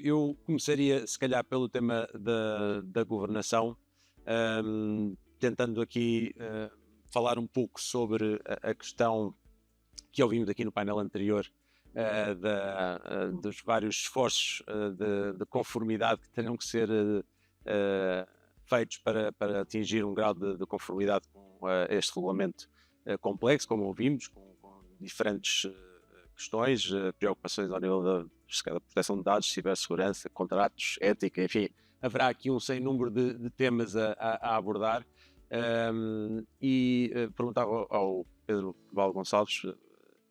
Eu começaria, se calhar, pelo tema da governação, tentando aqui falar um pouco sobre a questão que ouvimos aqui no painel anterior, dos vários esforços de conformidade que terão que ser feitos para atingir um grau de conformidade com este regulamento complexo, como ouvimos, com diferentes questões, preocupações ao nível da proteção de dados, cibersegurança, contratos, ética, enfim, haverá aqui um sem número de temas a abordar. Perguntava ao Pedro Val Gonçalves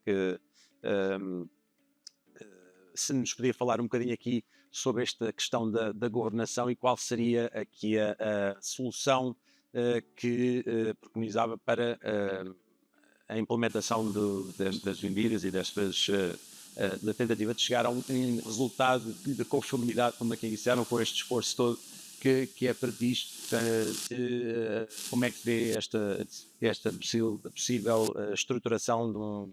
que se nos podia falar um bocadinho aqui sobre esta questão da governação e qual seria aqui a solução que preconizava para a implementação das medidas e da tentativa de chegar a um resultado de conformidade, como aqui disseram, com este esforço todo que é previsto. Como é que vê esta possível estruturação de um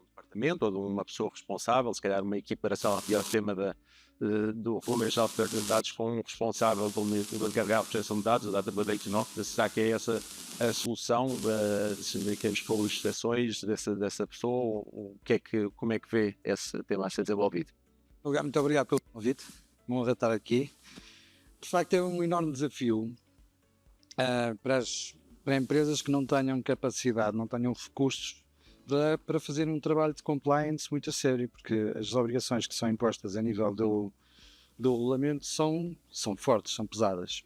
departamento ou de uma pessoa responsável, se calhar uma equiparação ao tema do regulamento geral de proteção de dados com um responsável pelo encarregado de proteção de dados, o Data Protection Officer? Será que é essa a solução de queremos pôr as exceções dessa pessoa? Como é que vê esse tema a ser desenvolvido? Muito obrigado pelo convite, uma honra estar aqui. De facto, é um enorme desafio para empresas que não tenham capacidade, não tenham recursos para fazer um trabalho de compliance muito a sério, porque as obrigações que são impostas a nível do regulamento são fortes, são pesadas.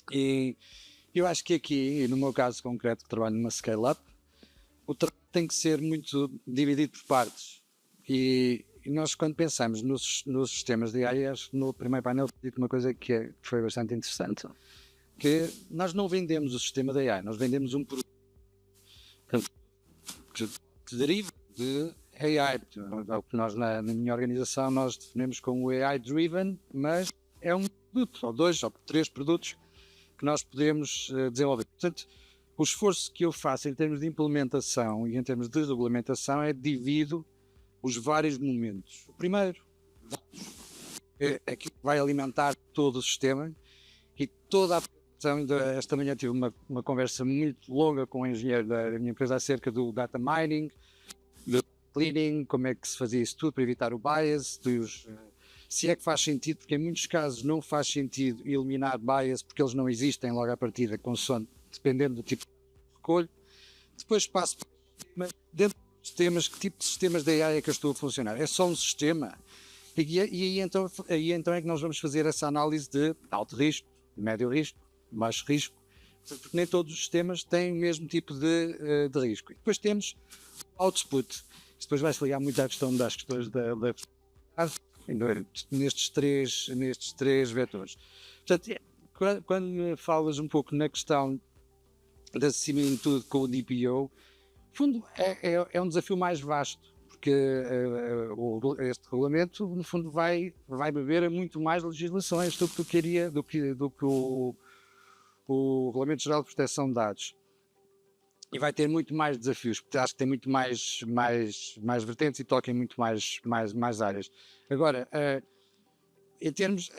E eu acho que aqui, no meu caso concreto, que trabalho numa scale-up, o trabalho tem que ser muito dividido por partes. E nós, quando pensamos nos sistemas de AI, no primeiro painel dito uma coisa que foi bastante interessante, que nós não vendemos o sistema de AI, nós vendemos um produto que deriva de AI. Nós, na minha organização, nós definimos como AI-driven, mas é um produto, ou dois, ou três produtos que nós podemos desenvolver. Portanto, o esforço que eu faço em termos de implementação e em termos de regulamentação é dividido os vários momentos. O primeiro, é que vai alimentar todo o sistema e toda a aplicação. Esta manhã tive uma conversa muito longa com o engenheiro da minha empresa acerca do data mining, do cleaning, como é que se fazia isso tudo para evitar o bias, se é que faz sentido, porque em muitos casos não faz sentido eliminar bias porque eles não existem logo à partida, dependendo do tipo de recolho. Depois passo para dentro dos sistemas, que tipo de sistemas de AI é que eu estou a funcionar? É só um sistema? E aí então é que nós vamos fazer essa análise de alto risco, médio risco, baixo risco, porque nem todos os sistemas têm o mesmo tipo de risco. E depois temos o output. Isto depois vai-se ligar muito à questão das questões nestes três vetores. Portanto, quando falas um pouco na questão da similitude com o DPO, no fundo é um desafio mais vasto, porque este regulamento, no fundo, vai beber a muito mais legislações do que o Regulamento Geral de Proteção de Dados. E vai ter muito mais desafios, porque acho que tem muito mais vertentes e toca em muito mais áreas. Agora, em termos...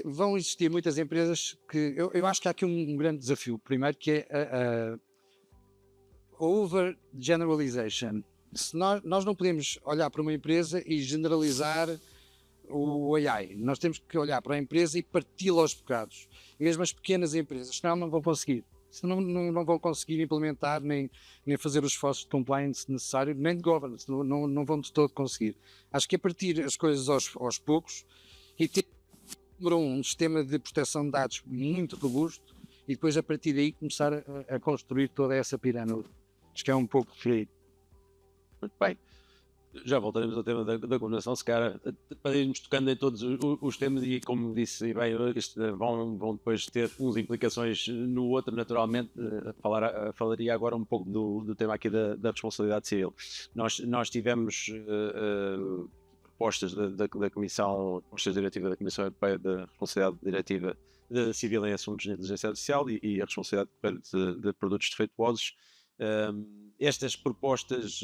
vão existir muitas empresas que... Eu acho que há aqui um grande desafio. Primeiro, que é a over-generalization. Nós não podemos olhar para uma empresa e generalizar o AI. Nós temos que olhar para a empresa e parti-la aos bocados. Mesmo as pequenas empresas, senão não vão conseguir. Senão não vão conseguir implementar nem fazer os esforços de compliance necessários, nem de governance. Não vão de todo conseguir. Acho que é partir as coisas aos poucos e ter, número um sistema de proteção de dados muito robusto e depois, a partir daí, começar a construir toda essa pirâmide. Acho que é um pouco feio. Muito bem. Já voltaremos ao tema da governação, se calhar, para irmos tocando em todos os temas e, como disse bem, vão depois ter umas implicações no outro, naturalmente. Falaria agora um pouco do tema aqui da responsabilidade civil. Nós tivemos propostas da Comissão, propostas diretivas da Comissão Europeia da responsabilidade diretiva civil em assuntos de inteligência artificial e a responsabilidade de produtos defeituosos. Estas propostas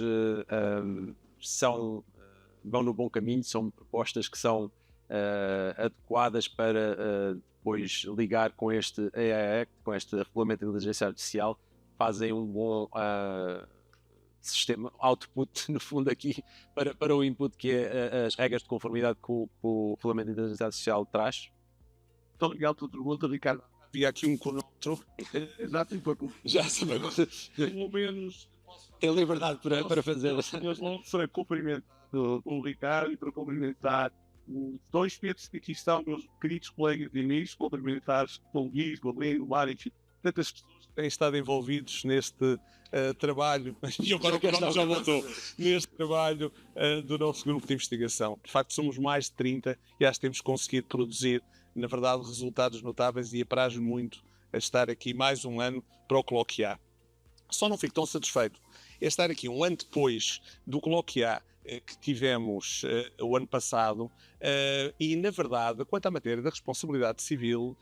vão no bom caminho, são propostas que são adequadas para depois ligar com este AI Act, com este Regulamento de Inteligência Artificial, fazem um bom sistema output, no fundo, aqui para o input que é as regras de conformidade que o Regulamento de Inteligência Artificial traz. Muito obrigado pela pergunta, Ricardo. Havia aqui um cronómetro. Já sabe agora. Pelo menos Tem liberdade para fazer. Nós logo para cumprimentar o Ricardo e para cumprimentar os dois Pedros que aqui estão, meus queridos colegas e amigos, cumprimentar o Luís, o Rodrigo, o Mário, tantas pessoas que têm estado envolvidos neste trabalho, e agora que já voltou, neste trabalho do nosso grupo de investigação. De facto, somos mais de 30 e acho que temos conseguido produzir, na verdade, resultados notáveis e apraz muito a estar aqui mais um ano para o Coloquiar. Só não fico tão satisfeito é estar aqui um ano depois do Coloquiar que tivemos o ano passado e, na verdade, quanto à matéria da responsabilidade civil,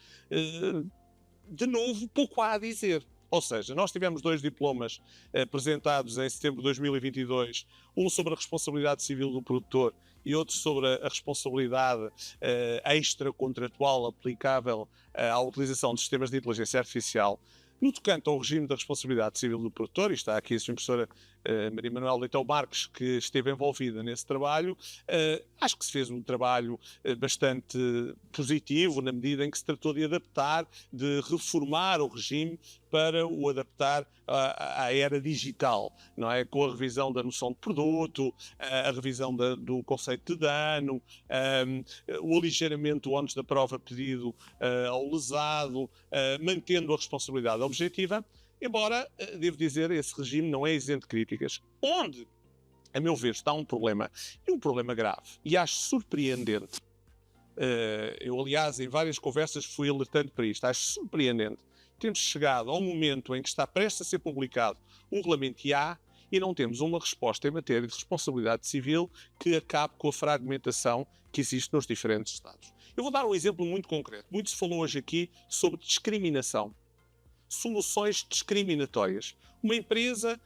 de novo, pouco há a dizer. Ou seja, nós tivemos 2 diplomas apresentados em setembro de 2022, um sobre a responsabilidade civil do produtor e outro sobre a responsabilidade extracontratual aplicável à utilização de sistemas de inteligência artificial. No tocante ao regime da responsabilidade civil do produtor, e está aqui a Sra. Professora Maria Manuela Leitão Marques, que esteve envolvida nesse trabalho, acho que se fez um trabalho bastante positivo, na medida em que se tratou de adaptar, de reformar o regime para o adaptar à era digital, não é? Com a revisão da noção de produto, a revisão do conceito de dano, o aligeiramento do ónus da prova pedido ao lesado, mantendo a responsabilidade objetiva, embora, devo dizer, esse regime não é isento de críticas. Onde, a meu ver, está um problema, e um problema grave, e acho surpreendente, eu, aliás, em várias conversas fui alertando para isto, acho surpreendente termos chegado ao momento em que está prestes a ser publicado o Regulamento IA e não temos uma resposta em matéria de responsabilidade civil que acabe com a fragmentação que existe nos diferentes Estados. Eu vou dar um exemplo muito concreto. Muito se falou hoje aqui sobre discriminação. Soluções discriminatórias. Uma empresa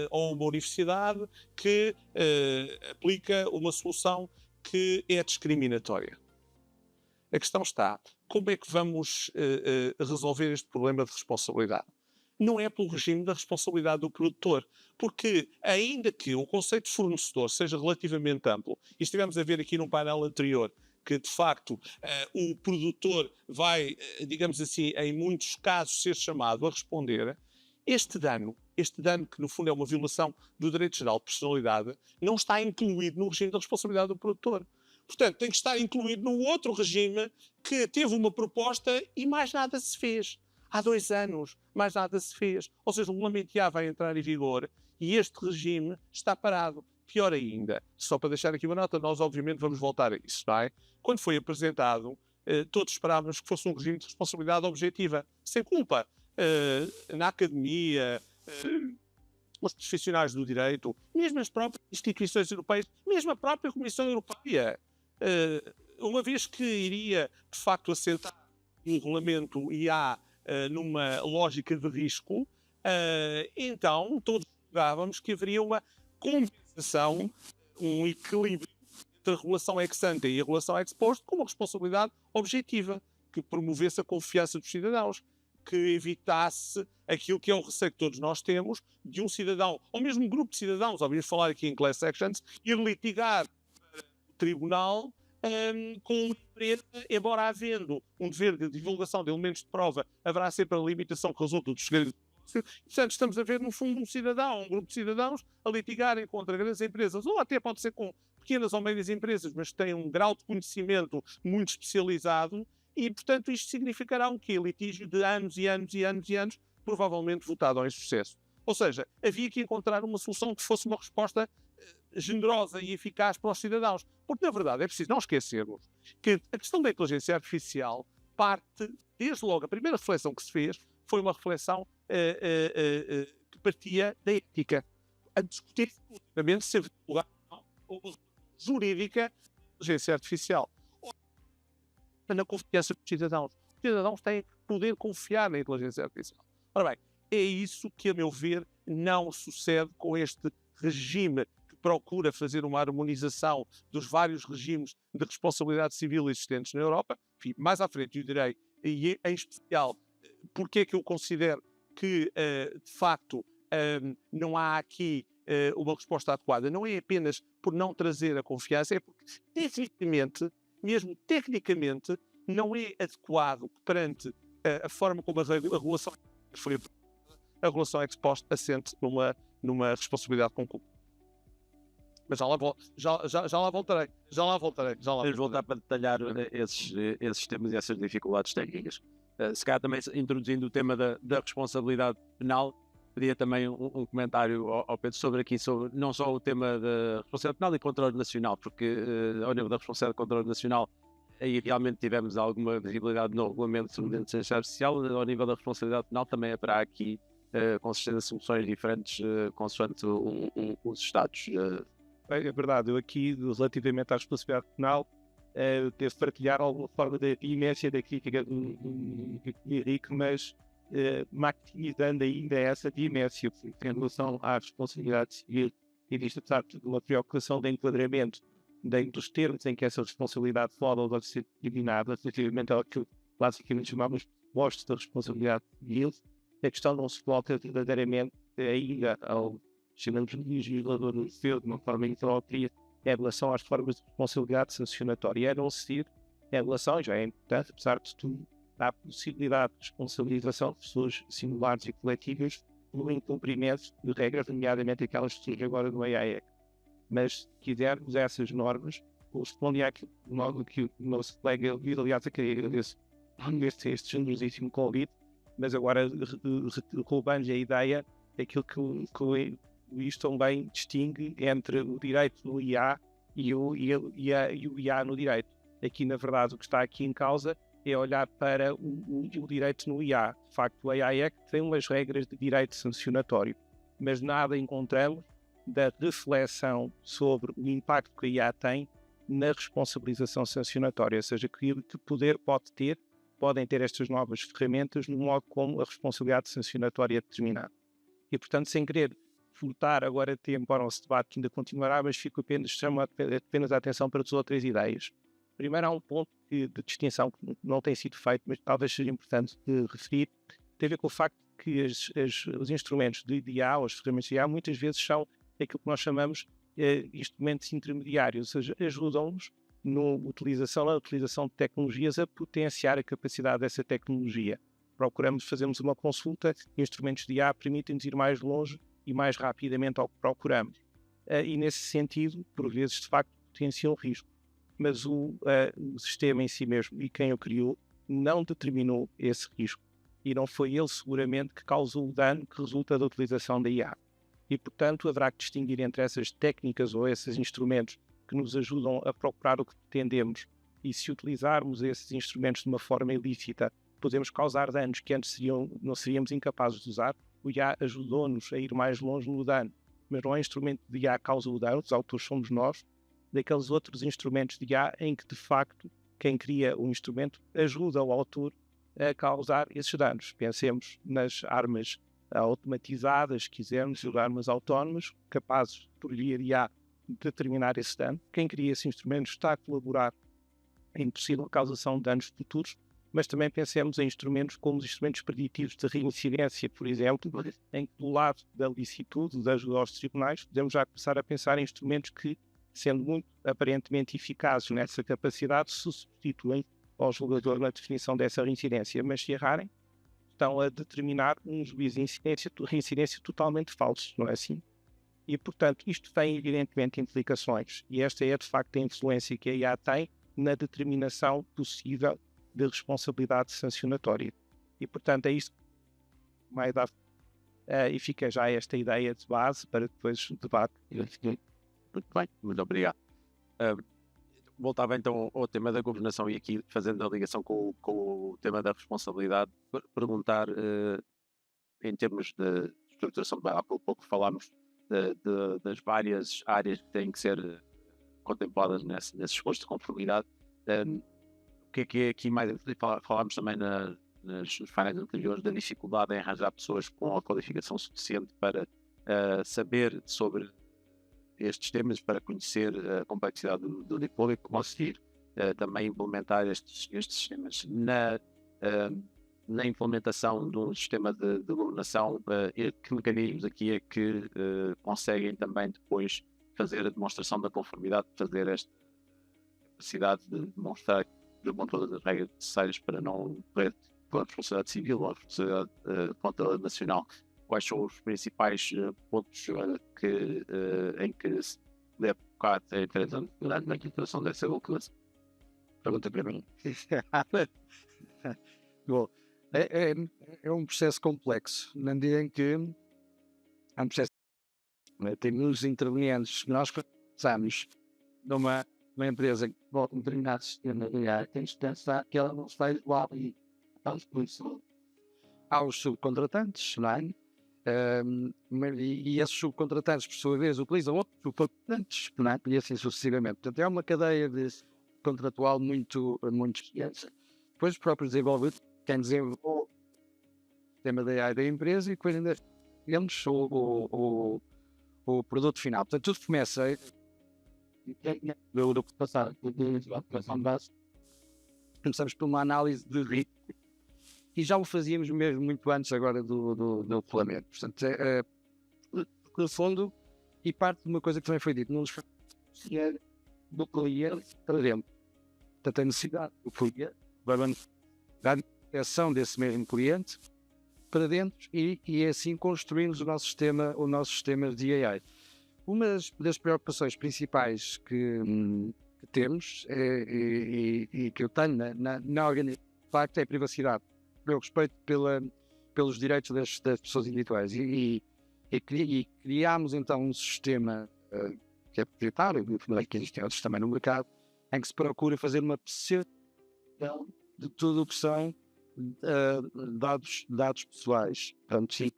ou uma universidade que aplica uma solução que é discriminatória. A questão está, como é que vamos resolver este problema de responsabilidade? Não é pelo regime da responsabilidade do produtor, porque ainda que o conceito de fornecedor seja relativamente amplo, e estivemos a ver aqui no painel anterior, que de facto o produtor vai, digamos assim, em muitos casos ser chamado a responder, este dano que no fundo é uma violação do direito geral de personalidade, não está incluído no regime da responsabilidade do produtor. Portanto, tem que estar incluído no outro regime que teve uma proposta e mais nada se fez. Há 2 anos, mais nada se fez. Ou seja, o Regulamento IA vai entrar em vigor e este regime está parado. Pior ainda, só para deixar aqui uma nota, nós obviamente vamos voltar a isso, não é? Quando foi apresentado, todos esperávamos que fosse um regime de responsabilidade objetiva, sem culpa. Na academia, os profissionais do direito, mesmo as próprias instituições europeias, mesmo a própria Comissão Europeia, uma vez que iria, de facto, assentar um regulamento IA numa lógica de risco, então todos julgávamos que haveria uma compensação, um equilíbrio entre a regulação ex ante e a regulação ex post com uma responsabilidade objetiva, que promovesse a confiança dos cidadãos, que evitasse aquilo que é o receio que todos nós temos de um cidadão, ou mesmo um grupo de cidadãos, ouvimos falar aqui em class actions, ir litigar para o tribunal com uma empresa, embora havendo um dever de divulgação de elementos de prova, haverá sempre a limitação que resulta dos segredos do negócio. Portanto, estamos a ver, no fundo, um cidadão, um grupo de cidadãos a litigarem contra grandes empresas, ou até pode ser com pequenas ou médias empresas, mas que têm um grau de conhecimento muito especializado. E, portanto, isto significará um quê? Litígio de anos e anos e anos e anos, provavelmente votado em sucesso. Ou seja, havia que encontrar uma solução que fosse uma resposta generosa e eficaz para os cidadãos. Porque, na verdade, é preciso não esquecermos que a questão da inteligência artificial parte, desde logo, a primeira reflexão que se fez foi uma reflexão que partia da ética. A discutir, se haveria lugar ou jurídica da inteligência artificial. Na confiança dos cidadãos. Os cidadãos têm que poder confiar na inteligência artificial. Ora bem, é isso que, a meu ver, não sucede com este regime que procura fazer uma harmonização dos vários regimes de responsabilidade civil existentes na Europa. Enfim, mais à frente eu direi, e em especial, porque é que eu considero que, de facto, não há aqui uma resposta adequada. Não é apenas por não trazer a confiança, é porque, tecnicamente, mesmo tecnicamente, não é adequado perante a forma como a regulação foi a regulação ex post assente numa responsabilidade conjunta. Mas já lá voltarei. Vamos voltar para detalhar esses temas e essas dificuldades técnicas. Se calhar também introduzindo o tema da responsabilidade penal, pedia também um comentário ao Pedro sobre não só o tema da responsabilidade penal e controle nacional, porque ao nível da responsabilidade e controle nacional aí realmente tivemos alguma visibilidade no regulamento sobre a inteligência artificial. Ao nível da responsabilidade penal também haverá aqui com certeza soluções diferentes consoante os Estados. É verdade, eu aqui, relativamente à responsabilidade penal, devo partilhar alguma forma da imensão da crítica do Henrique, mas maximizando ainda essa dimensão, porque em relação à responsabilidade civil, existe, apesar de uma preocupação de enquadramento dentro dos termos em que essa responsabilidade pode ou deve ser determinada, relativamente ao que basicamente chamamos de postos da responsabilidade civil, a questão não se coloca verdadeiramente ainda ao chamamos de legislador europeu de uma forma imprópria em relação às formas de responsabilidade sancionatória. A não ser em relação, já é importante, apesar de tudo, à possibilidade de responsabilização de pessoas singulares e coletivas pelo incumprimento de regras, nomeadamente aquelas que surgem agora no AI. Mas se quisermos essas normas, correspondem àquilo que o nosso colega Elvira, aliás, eu queria agradecer este generosíssimo convite, mas agora roubando a ideia, aquilo que o Luís também distingue entre o direito no IA e o IA no direito. Aqui, na verdade, o que está aqui em causa é olhar para o direito no IA. De facto, o AI Act tem umas regras de direito sancionatório, mas nada encontramos da reflexão sobre o impacto que a IA tem na responsabilização sancionatória, ou seja, que poder podem ter estas novas ferramentas no modo como a responsabilidade sancionatória é determinada. E, portanto, sem querer furtar agora tempo ao nosso debate, que ainda continuará, mas chamo apenas a atenção para duas ou três ideias. Primeiro, há um ponto de distinção que não tem sido feito, mas talvez seja importante de referir, tem a ver com o facto que os instrumentos de IA, ou as ferramentas de IA, muitas vezes são aquilo que nós chamamos instrumentos intermediários, ou seja, ajudam-nos na utilização de tecnologias a potenciar a capacidade dessa tecnologia. Fazemos uma consulta, instrumentos de IA permitem-nos ir mais longe e mais rapidamente ao que procuramos. E nesse sentido, por vezes, de facto, potenciam risco. Mas o sistema em si mesmo e quem o criou não determinou esse risco. E não foi ele, seguramente, que causou o dano que resulta da utilização da IA. E, portanto, haverá que distinguir entre essas técnicas ou esses instrumentos que nos ajudam a procurar o que pretendemos. E se utilizarmos esses instrumentos de uma forma ilícita, podemos causar danos que antes não seríamos incapazes de usar. O IA ajudou-nos a ir mais longe no dano, mas não é instrumento de IA que causa o dano, os autores somos nós, daqueles outros instrumentos de IA em que, de facto, quem cria o instrumento ajuda o autor a causar esses danos. Pensemos nas armas automatizadas, se quisermos, ou armas autónomas, capazes, por via de IA, de determinar esse dano. Quem cria esse instrumento está a colaborar em possível causação de danos futuros, mas também pensemos em instrumentos como os instrumentos preditivos de reincidência, por exemplo, em que do lado da licitude, da ajuda aos tribunais, podemos já começar a pensar em instrumentos que, sendo muito aparentemente eficazes nessa capacidade, se substituem ao julgador na definição dessa reincidência, mas se errarem, estão a determinar um juízo de reincidência totalmente falso, não é assim? E, portanto, isto tem evidentemente implicações, e esta é de facto a influência que a IA tem na determinação possível de responsabilidade sancionatória. E, portanto, é isto que vai dar, e fica já esta ideia de base para depois o debate. Muito bem, muito obrigado. Voltava então ao tema da governação e aqui fazendo a ligação com o tema da responsabilidade, perguntar em termos de estruturação, há pouco falámos das várias áreas que têm que ser contempladas nesses esforços de conformidade. O que é aqui mais? Falámos também nos painéis anteriores da dificuldade em arranjar pessoas com a qualificação suficiente para saber sobre estes temas, para conhecer a complexidade do deep learning, conseguir também implementar estes sistemas na implementação de um sistema de governação. Que mecanismos aqui é que conseguem também depois fazer a demonstração da conformidade, fazer esta capacidade de demonstrar que com todas as regras necessárias para não correr com a responsabilidade civil ou a responsabilidade contra nacional? Quais são os principais pontos em que se deve focar a empresa na implementação dessa governança? Pergunta para mim. Bom, é um processo complexo, na medida em que é um processo. Tem muitos intervenientes que nós pensamos numa empresa que volta um determinado sistema de AI, temos que pensar que ela não está igual aos subcontratantes, não é? E esses subcontratantes, por sua vez, utilizam outros subcontratantes, não é? E assim sucessivamente. Portanto, é uma cadeia contratual muito extensa. Depois, os próprios desenvolvedores, quem desenvolve o sistema de AI da empresa, e depois ainda temos o produto final. Portanto, tudo começa do passado. Começamos por uma análise de risco, e já o fazíamos mesmo muito antes agora do regulamento. Portanto, no fundo, e parte de uma coisa que também foi dito, não nos do cliente para dentro. Portanto, a necessidade do cliente, da proteção desse mesmo cliente para dentro, e assim construímos o nosso sistema de AI. Uma das preocupações principais que temos e que eu tenho na organização, de facto, é a privacidade. Eu respeito pelos direitos das pessoas individuais, e criámos então um sistema que é proprietário, que existem outros também no mercado, em que se procura fazer uma percepção de tudo o que são dados pessoais. Portanto, sim,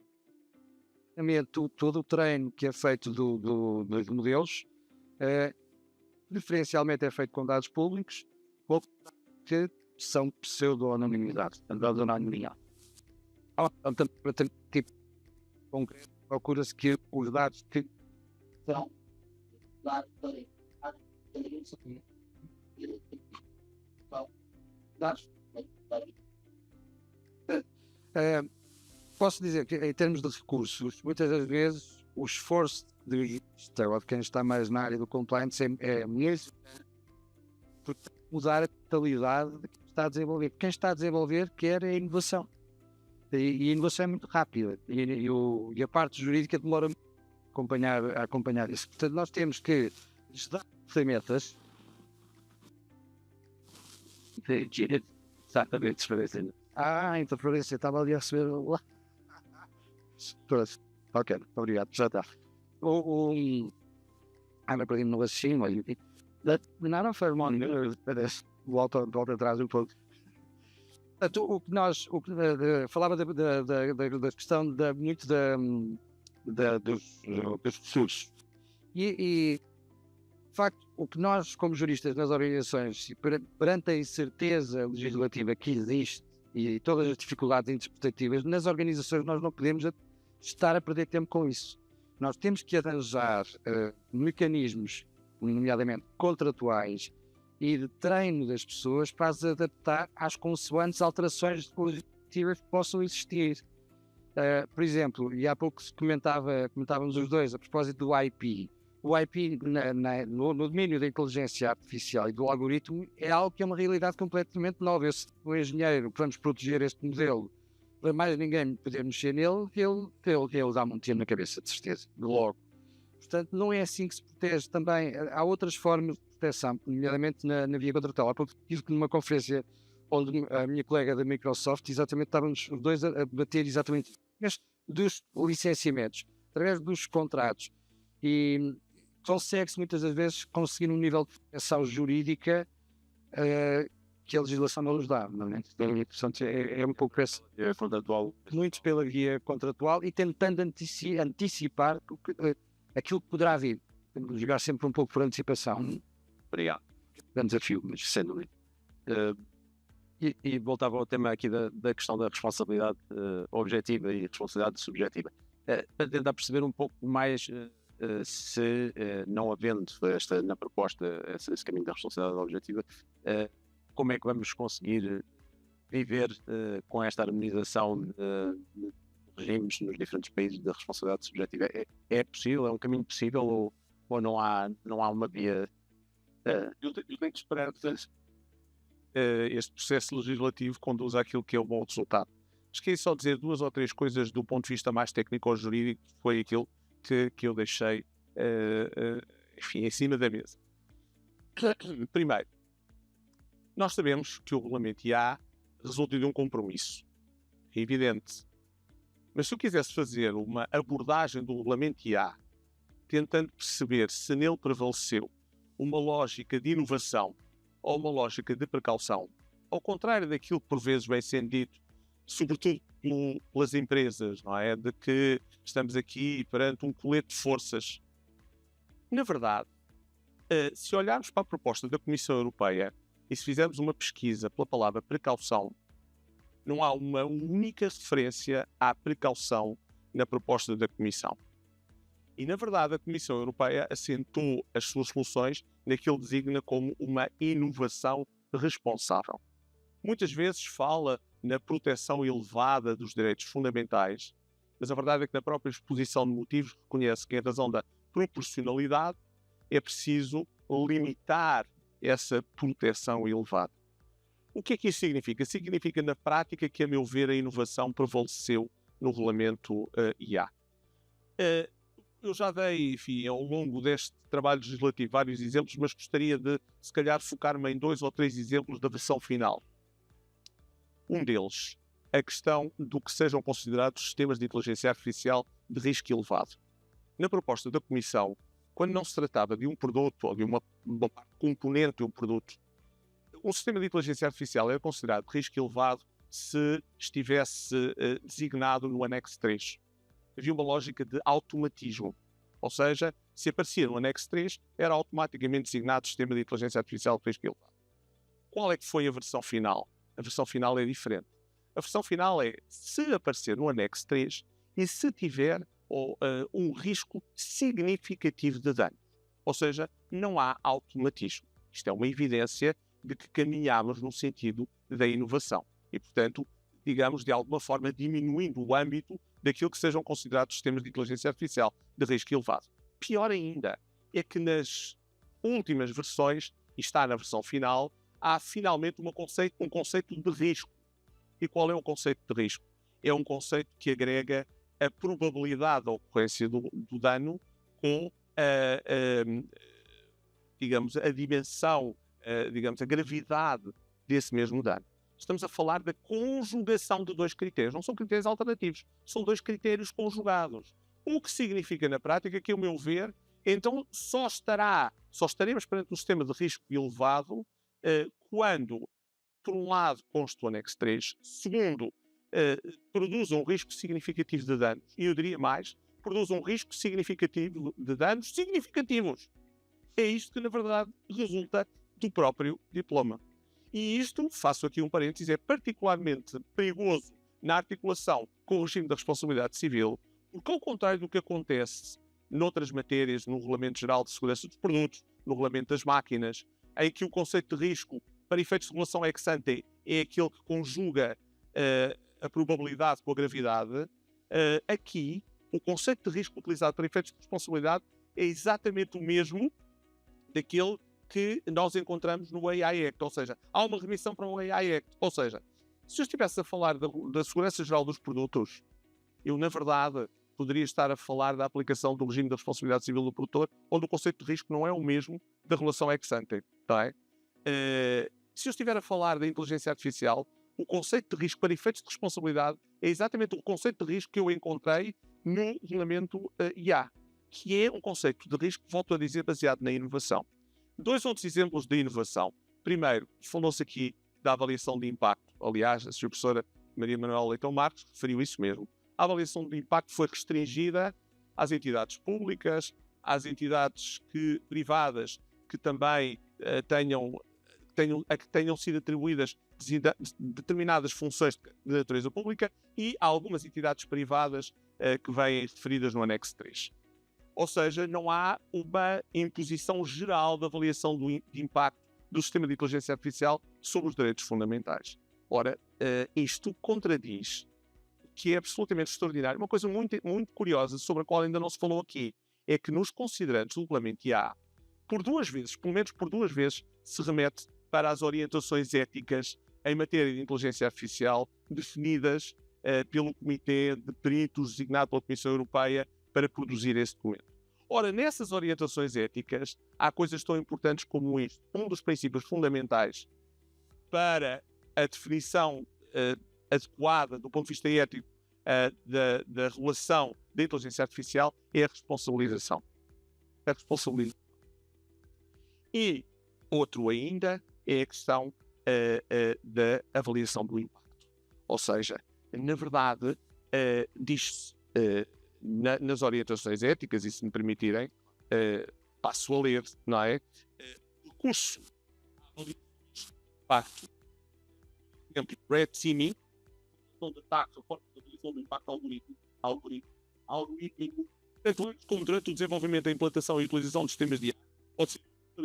todo o treino que é feito dos modelos, preferencialmente é feito com dados públicos, ou que são pseudo-anonimidade, dados anonimidade. Para ter tipo concreto, procura-se que os dados que são dados posso dizer que, em termos de recursos, muitas das vezes o esforço de quem está mais na área do compliance é muito mudar a totalidade de quem está a desenvolver. Quem está a desenvolver quer a inovação. E a inovação é muito rápida. E a parte jurídica demora a acompanhar isso. Portanto, nós temos que lhes dar ferramentas. Exatamente, Interferência, estava ali a receber lá. Ok, obrigado, já está. Me perdi no raciocínio, não foi mal, volta atrás um pouco. O que nós falava da questão muito dos recursos. E, de facto, o que nós, como juristas nas organizações, perante a incerteza legislativa que existe e todas as dificuldades interpretativas, nas organizações nós não podemos estar a perder tempo com isso. Nós temos que arranjar mecanismos, nomeadamente contratuais, e de treino das pessoas para as adaptar às consoantes alterações legislativas que possam existir. Por exemplo, e há pouco comentávamos os dois a propósito do IP. O IP no domínio da inteligência artificial e do algoritmo é algo que é uma realidade completamente nova. Eu, se o engenheiro, vamos proteger este modelo, para mais ninguém poder mexer nele, ele dá-me um tiro na cabeça, de certeza, logo. Portanto, não é assim que se protege também. Há outras formas de proteção, nomeadamente na via contratual. Há pouco tive numa conferência onde a minha colega da Microsoft, exatamente, estávamos os dois a debater exatamente dos licenciamentos, através dos contratos, e consegue-se muitas das vezes conseguir um nível de proteção jurídica que a legislação não nos dá. Portanto, é um pouco contratual, muito pela via contratual, e tentando antecipar aquilo que poderá vir. Temos de jogar sempre um pouco por antecipação. Obrigado. grande desafio, mas sem dúvida. E voltava ao tema aqui da questão da responsabilidade objetiva e responsabilidade subjetiva. Para tentar perceber um pouco mais se não havendo na proposta esse caminho da responsabilidade objetiva, como é que vamos conseguir viver com esta harmonização de regimes nos diferentes países da responsabilidade subjetiva? É possível? É um caminho possível ou não há uma via? Eu tenho esperança este processo legislativo conduz àquilo que é o bom resultado. Esqueci só dizer 2 ou 3 coisas do ponto de vista mais técnico-jurídico, que foi aquilo que eu deixei enfim, em cima da mesa. Primeiro, nós sabemos que o regulamento IA resulta de um compromisso. É evidente. Mas se eu quisesse fazer uma abordagem do regulamento IA, tentando perceber se nele prevaleceu uma lógica de inovação ou uma lógica de precaução, ao contrário daquilo que por vezes vem sendo dito, sobretudo pelas empresas, não é? De que estamos aqui perante um colete de forças. Na verdade, se olharmos para a proposta da Comissão Europeia e se fizermos uma pesquisa pela palavra precaução, não há uma única referência à precaução na proposta da Comissão. E, na verdade, a Comissão Europeia assentou as suas soluções naquilo que designa como uma inovação responsável. Muitas vezes fala na proteção elevada dos direitos fundamentais, mas a verdade é que na própria exposição de motivos reconhece que, em razão da proporcionalidade, é preciso limitar essa proteção elevada. O que é que isso significa? Significa, na prática, que, a meu ver, a inovação prevaleceu no regulamento IA. Eu já dei, enfim, ao longo deste trabalho legislativo vários exemplos, mas gostaria de, se calhar, focar-me em 2 ou 3 exemplos da versão final. Um deles, a questão do que sejam considerados sistemas de inteligência artificial de risco elevado. Na proposta da Comissão, quando não se tratava de um produto ou de uma componente de um produto, um sistema de inteligência artificial era considerado de risco elevado se estivesse designado no anexo 3. Havia uma lógica de automatismo. Ou seja, se aparecia no anexo 3, era automaticamente designado sistema de inteligência artificial de risco elevado. Qual é que foi a versão final? A versão final é diferente. A versão final é se aparecer no anexo 3 e se tiver um risco significativo de dano. Ou seja, não há automatismo. Isto é uma evidência de que caminhamos no sentido da inovação. E, portanto, digamos, de alguma forma diminuindo o âmbito daquilo que sejam considerados sistemas de inteligência artificial de risco elevado. Pior ainda é que nas últimas versões, e está na versão final, há finalmente um conceito de risco. E qual é o conceito de risco? É um conceito que agrega a probabilidade da ocorrência do dano com digamos, a dimensão, digamos, a gravidade desse mesmo dano. Estamos a falar da conjugação de 2 critérios. Não são critérios alternativos, são 2 critérios conjugados. O que significa na prática que, ao meu ver, então só estaremos perante um sistema de risco elevado quando, por um lado, consta o anexo 3, segundo, produz um risco significativo de danos, e eu diria mais, produz um risco significativo de danos significativos. É isto que, na verdade, resulta do próprio diploma. E isto, faço aqui um parênteses, é particularmente perigoso na articulação com o regime da responsabilidade civil, porque, ao contrário do que acontece noutras matérias, no Regulamento Geral de Segurança dos Produtos, no Regulamento das Máquinas, em que o conceito de risco, para efeitos de regulação ex ante, é aquele que conjuga a probabilidade com a gravidade, aqui, o conceito de risco utilizado para efeitos de responsabilidade é exatamente o mesmo daquele que nós encontramos no AI Act, ou seja, há uma remissão para o AI Act. Ou seja, se eu estivesse a falar da segurança geral dos produtos, eu, na verdade, poderia estar a falar da aplicação do regime da responsabilidade civil do produtor, onde o conceito de risco não é o mesmo da relação ex ante. Tá? Se eu estiver a falar da inteligência artificial, o conceito de risco para efeitos de responsabilidade é exatamente o conceito de risco que eu encontrei no regulamento IA, que é um conceito de risco, volto a dizer, baseado na inovação. 2 outros exemplos de inovação. Primeiro, falou-se aqui da avaliação de impacto. Aliás, a Sra. Professora Maria Manuela Leitão Marques referiu isso mesmo. A avaliação de impacto foi restringida às entidades públicas, às entidades privadas que também tenham sido atribuídas determinadas funções de natureza pública e há algumas entidades privadas que vêm referidas no anexo 3. Ou seja, não há uma imposição geral da avaliação de impacto do sistema de inteligência artificial sobre os direitos fundamentais. Ora, isto contradiz o que é absolutamente extraordinário. Uma coisa muito, muito curiosa, sobre a qual ainda não se falou aqui, é que nos considerantes do Regulamento IA, por 2 vezes, pelo menos por 2 vezes, se remete para as orientações éticas em matéria de inteligência artificial definidas pelo Comitê de Peritos designado pela Comissão Europeia para produzir esse documento. Ora, nessas orientações éticas, há coisas tão importantes como isto. Um dos princípios fundamentais para a definição adequada do ponto de vista ético da regulação da inteligência artificial é a responsabilização. A responsabilização. E outro ainda é a questão da avaliação do impacto. Ou seja, na verdade, diz-se nas orientações éticas, e se me permitirem, passo a ler, não é? Recurso à avaliação do impacto, por exemplo, red teaming, de ataques ou forma de avaliação do impacto algorítmico, tanto antes como durante o desenvolvimento, a implantação e a utilização de sistemas de IA, pode ser para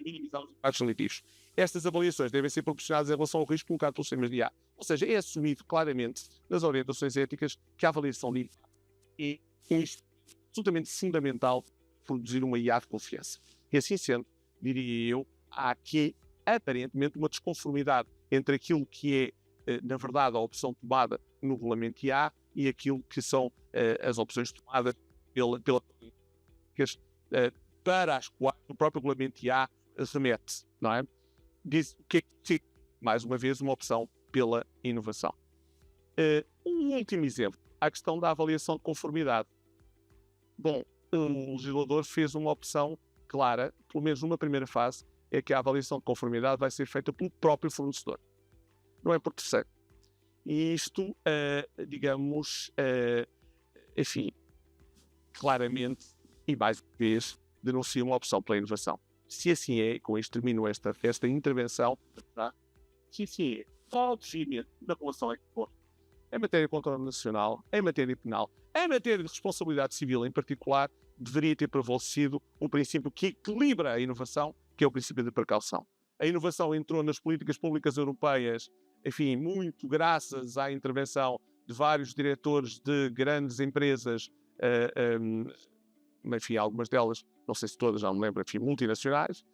minimizar os impactos negativos. Estas avaliações devem ser proporcionadas em relação ao risco colocado pelos sistemas de IA. Ou seja, é assumido claramente nas orientações éticas que a avaliação de impacto é absolutamente fundamental para produzir uma IA de confiança. E assim sendo, diria eu, há aqui aparentemente uma desconformidade entre aquilo que é, na verdade, a opção tomada no Regulamento IA e aquilo que são as opções tomadas para as quais o próprio Regulamento IA remete, não é? Diz que é, mais uma vez, uma opção pela inovação. Um último exemplo, a questão da avaliação de conformidade. Bom, o legislador fez uma opção clara, pelo menos numa primeira fase, é que a avaliação de conformidade vai ser feita pelo próprio fornecedor, não é por terceiro. E isto, digamos, enfim, claramente, e mais uma vez, denuncia uma opção pela inovação. Se assim é, com isto termino esta intervenção, tá? Se assim é, qual o procedimento na relação a que for, em matéria de controle nacional, em matéria penal, em matéria de responsabilidade civil em particular, deveria ter prevalecido um princípio que equilibra a inovação, que é o princípio da precaução. A inovação entrou nas políticas públicas europeias, enfim, muito graças à intervenção de vários diretores de grandes empresas, enfim, algumas delas, não sei se todas, já me lembro, enfim, multinacionais,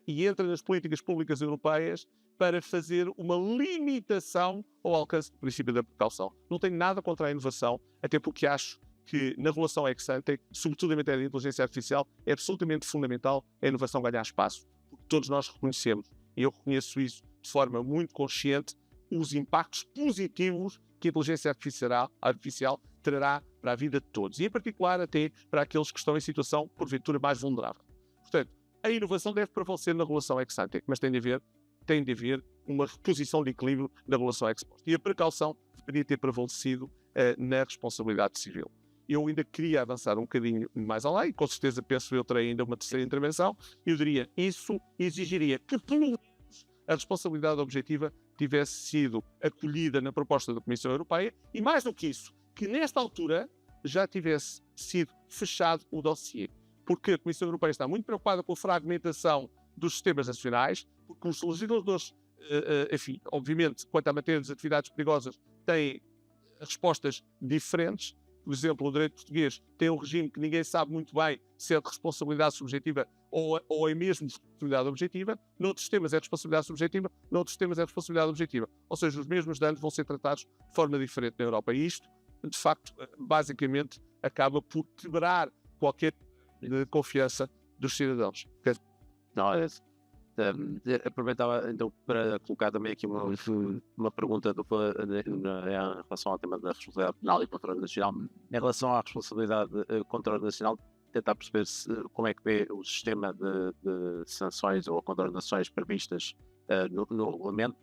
e entra nas políticas públicas europeias para fazer uma limitação ao alcance do princípio da precaução. Não tenho nada contra a inovação, até porque acho que na regulação ex ante, sobretudo em matéria de inteligência artificial, é absolutamente fundamental a inovação ganhar espaço. Porque todos nós reconhecemos, e eu reconheço isso de forma muito consciente, os impactos positivos que a inteligência artificial trará para a vida de todos. E em particular até para aqueles que estão em situação, porventura, mais vulnerável. Portanto, a inovação deve prevalecer na regulação ex ante, mas tem de haver uma reposição de equilíbrio na regulação ex post. E a precaução deveria ter prevalecido na responsabilidade civil. Eu ainda queria avançar um bocadinho mais além, com certeza penso eu terei ainda uma terceira intervenção, eu diria, isso exigiria que pelo menos a responsabilidade objetiva tivesse sido acolhida na proposta da Comissão Europeia e mais do que isso, que nesta altura já tivesse sido fechado o dossiê. Porque a Comissão Europeia está muito preocupada com a fragmentação dos sistemas nacionais, porque os legisladores, enfim, obviamente, quanto à matéria das atividades perigosas, têm respostas diferentes. Por exemplo, o direito português tem um regime que ninguém sabe muito bem se é de responsabilidade subjetiva ou é mesmo de responsabilidade objetiva. Noutros temas é responsabilidade subjetiva, noutros temas é responsabilidade objetiva. Ou seja, os mesmos danos vão ser tratados de forma diferente na Europa. E isto, de facto, basicamente, acaba por quebrar qualquer de confiança dos cidadãos. Não, aproveitava então para colocar também aqui uma pergunta dupla em relação ao tema da responsabilidade penal e controle nacional. Em relação à responsabilidade controle nacional, tentar perceber como é que vê o sistema de sanções ou condenações previstas no regulamento,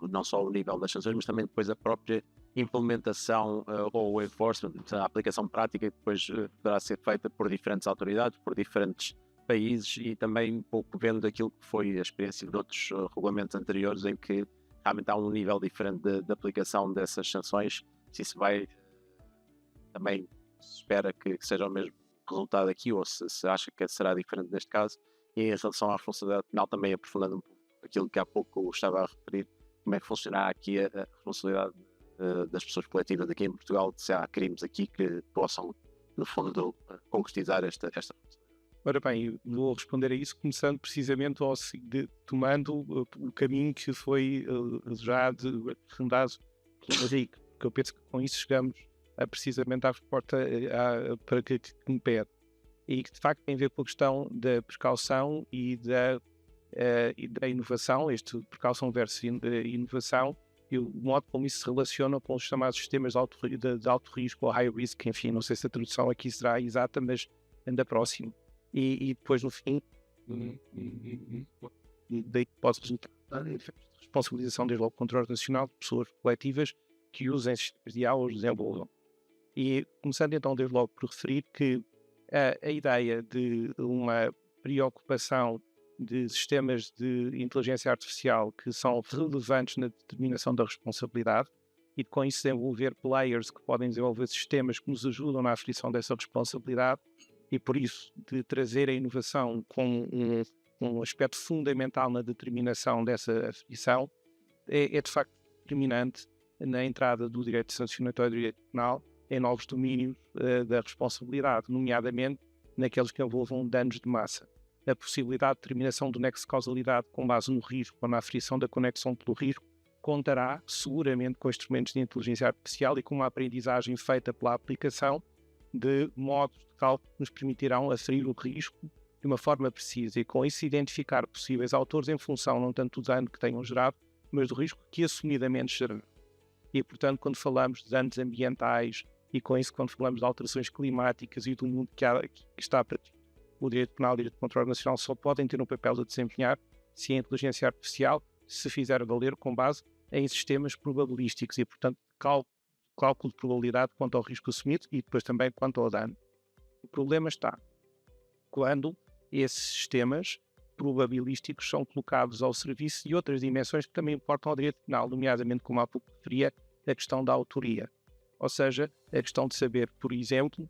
não só o nível das sanções, mas também depois a própria implementação ou o enforcement, a aplicação prática que depois poderá ser feita por diferentes autoridades, por diferentes países e também um pouco vendo aquilo que foi a experiência de outros regulamentos anteriores em que realmente há um nível diferente de aplicação dessas sanções, se isso vai também se espera que seja o mesmo resultado aqui ou se acha que será diferente neste caso. E em relação à responsabilidade penal, também aprofundando um pouco aquilo que há pouco estava a referir, como é que funcionará aqui a responsabilidade das pessoas coletivas aqui em Portugal, se há crimes aqui que possam, no fundo, concretizar esta Ora bem, eu vou responder a isso começando precisamente tomando o caminho que foi já fundado pelo Henrique, porque eu penso que com isso chegamos precisamente à resposta para que me pede. E que de facto tem a ver com a questão da precaução e da inovação, precaução versus inovação, e o modo como isso se relaciona com os chamados sistemas de alto risco ou high risk, enfim, não sei se a tradução aqui será exata, mas anda próximo. E depois no fim, daí pode resultar responsabilização desde logo contra o nacional de pessoas coletivas que usem sistemas de IA ou os desenvolvam. E começando então desde logo por referir que a ideia de uma preocupação de sistemas de inteligência artificial que são relevantes na determinação da responsabilidade e com isso desenvolver players que podem desenvolver sistemas que nos ajudam na aferição dessa responsabilidade e por isso de trazer a inovação com um aspecto fundamental na determinação dessa aferição é de facto determinante na entrada do direito sancionatório e do direito penal em novos domínios da responsabilidade, nomeadamente naqueles que envolvam danos de massa. A possibilidade de determinação do nexo de causalidade com base no risco ou na aferição da conexão pelo risco contará seguramente com instrumentos de inteligência artificial e com uma aprendizagem feita pela aplicação de modos de cálculo que nos permitirão aferir o risco de uma forma precisa e com isso identificar possíveis autores em função não tanto do dano que tenham gerado, mas do risco que assumidamente gerarão. E, portanto, quando falamos de danos ambientais e com isso quando falamos de alterações climáticas e do mundo que está para o direito penal e o direito de controle nacional só podem ter um papel a desempenhar se a inteligência artificial se fizer valer com base em sistemas probabilísticos e, portanto, cálculo de probabilidade quanto ao risco assumido e depois também quanto ao dano. O problema está quando esses sistemas probabilísticos são colocados ao serviço de outras dimensões que também importam ao direito penal, nomeadamente, como há pouco referia, a questão da autoria. Ou seja, a questão de saber, por exemplo,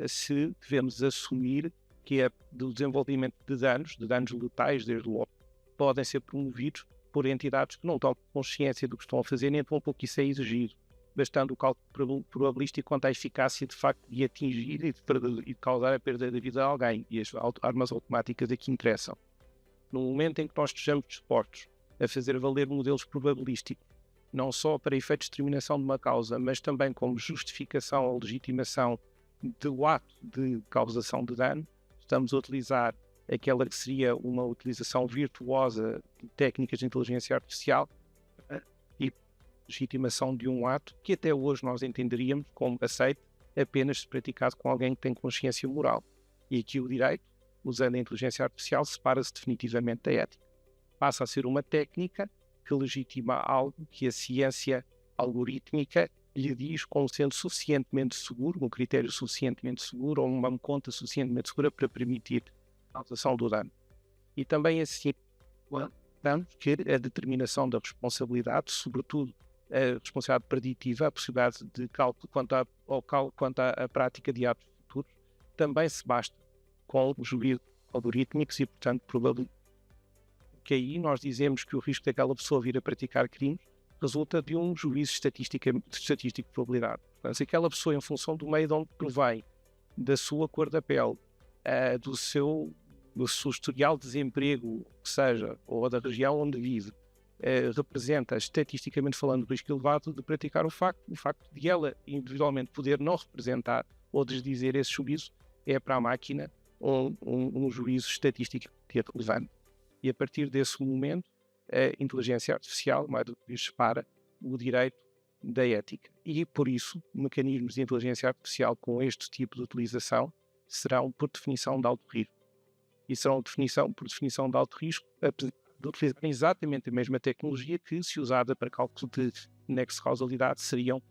se devemos assumir que do desenvolvimento de danos letais, desde logo, podem ser promovidos por entidades que não tomam consciência do que estão a fazer, nem tão pouco isso é exigido, bastando o cálculo probabilístico quanto à eficácia de facto de atingir e de causar a perda da vida a alguém. E as armas automáticas aqui interessam. No momento em que nós estejamos dispostos a fazer valer modelos probabilísticos, não só para efeitos de determinação de uma causa, mas também como justificação ou legitimação do ato de causação de dano, estamos a utilizar aquela que seria uma utilização virtuosa de técnicas de inteligência artificial e legitimação de um ato que até hoje nós entenderíamos como aceito apenas se praticado com alguém que tem consciência moral. E aqui o direito, usando a inteligência artificial, separa-se definitivamente da ética. Passa a ser uma técnica que legitima algo que a ciência algorítmica lhe diz como sendo suficientemente seguro, um critério suficientemente seguro ou uma conta suficientemente segura para permitir a causação do dano. E também assim, que a determinação da responsabilidade, sobretudo a responsabilidade preditiva, a possibilidade de cálculo quanto à prática de atos futuros, também se basta com os juízos algorítmicos e, portanto, provavelmente que aí nós dizemos que o risco daquela pessoa vir a praticar crimes resulta de um juízo estatístico de probabilidade. Portanto, se aquela pessoa, em função do meio de onde provém, da sua cor da pele, do seu historial de desemprego, que seja, ou da região onde vive, representa, estatisticamente falando, o risco elevado de praticar o facto de ela individualmente poder não representar ou desdizer esse juízo, é para a máquina um juízo estatístico relevante. E a partir desse momento, a inteligência artificial, mais do que separa o direito da ética. E, por isso, mecanismos de inteligência artificial com este tipo de utilização serão, por definição, de alto risco. E serão, por definição, de alto risco, de utilizar exatamente a mesma tecnologia que, se usada para cálculo de nexo de causalidade, seriam